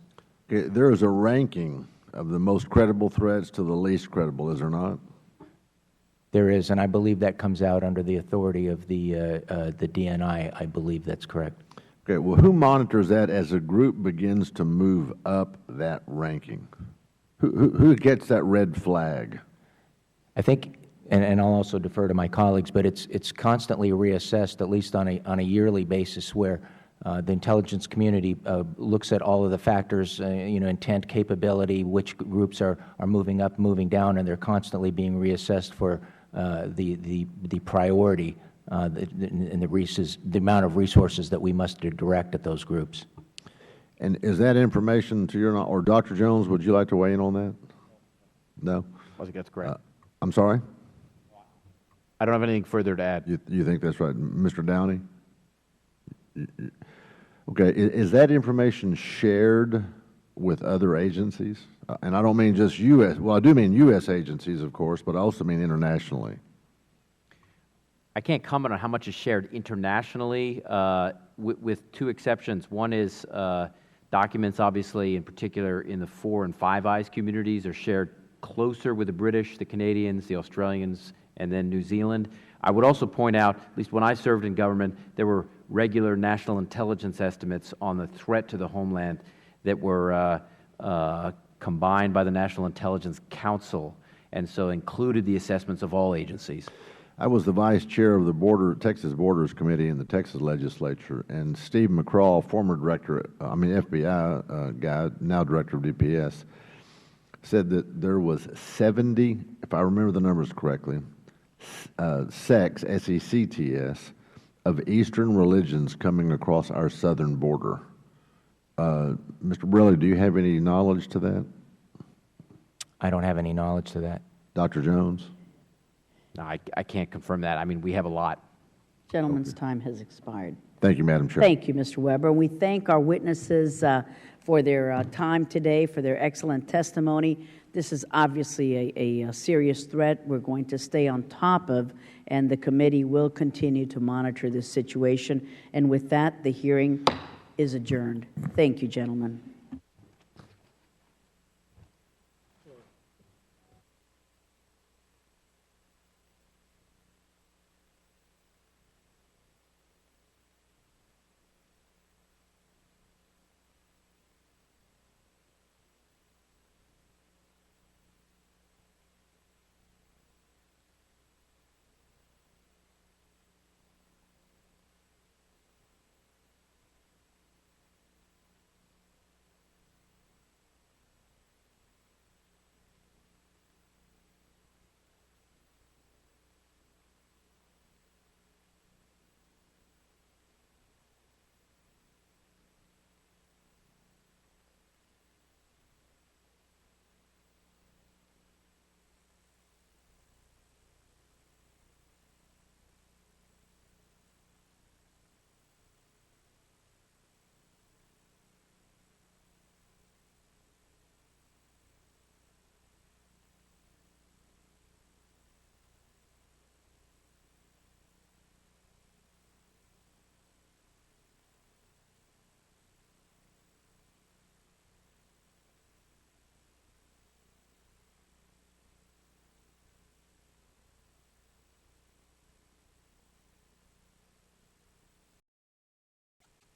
Okay, there is a ranking of the most credible threats to the least credible, is there not? There is, and I believe that comes out under the authority of the DNI. I believe that's correct. Okay, well, who monitors that as a group begins to move up that ranking? Who gets that red flag? I think, and I'll also defer to my colleagues, but it's constantly reassessed, at least on a yearly basis, where the intelligence community looks at all of the factors, you know, intent, capability, which groups are moving up, moving down, and they're constantly being reassessed for the priority and the amount of resources that we must direct at those groups. And is that information to your knowledge, or Dr. Jones, would you like to weigh in on that? No? I think that's correct. I'm sorry? I don't have anything further to add. You think that's right. Mr. Downey? Okay, is that information shared with other agencies? And I don't mean just U.S., well, I do mean U.S. agencies, of course, but I also mean internationally. I can't comment on how much is shared internationally, with two exceptions. One is documents, obviously, in particular in the Four and Five Eyes communities, are shared closer with the British, the Canadians, the Australians, and then New Zealand. I would also point out, at least when I served in government, there were regular national intelligence estimates on the threat to the homeland that were combined by the National Intelligence Council, and so included the assessments of all agencies. I was the vice chair of the Texas Borders Committee in the Texas legislature, and Steve McCraw, former director, FBI guy, now director of DPS, said that there was 70, if I remember the numbers correctly, sects, S-E-C-T-S, of Eastern religions coming across our southern border. Mr. Borelli, do you have any knowledge to that? I don't have any knowledge to that. Dr. Jones? No, I can't confirm that. I mean, we have a lot. Gentleman's time has expired. Thank you, Madam Chair. Thank you, Mr. Weber. We thank our witnesses for their time today, for their excellent testimony. This is obviously a serious threat we're going to stay on top of, and the committee will continue to monitor this situation. And with that, the hearing is adjourned. Thank you, gentlemen.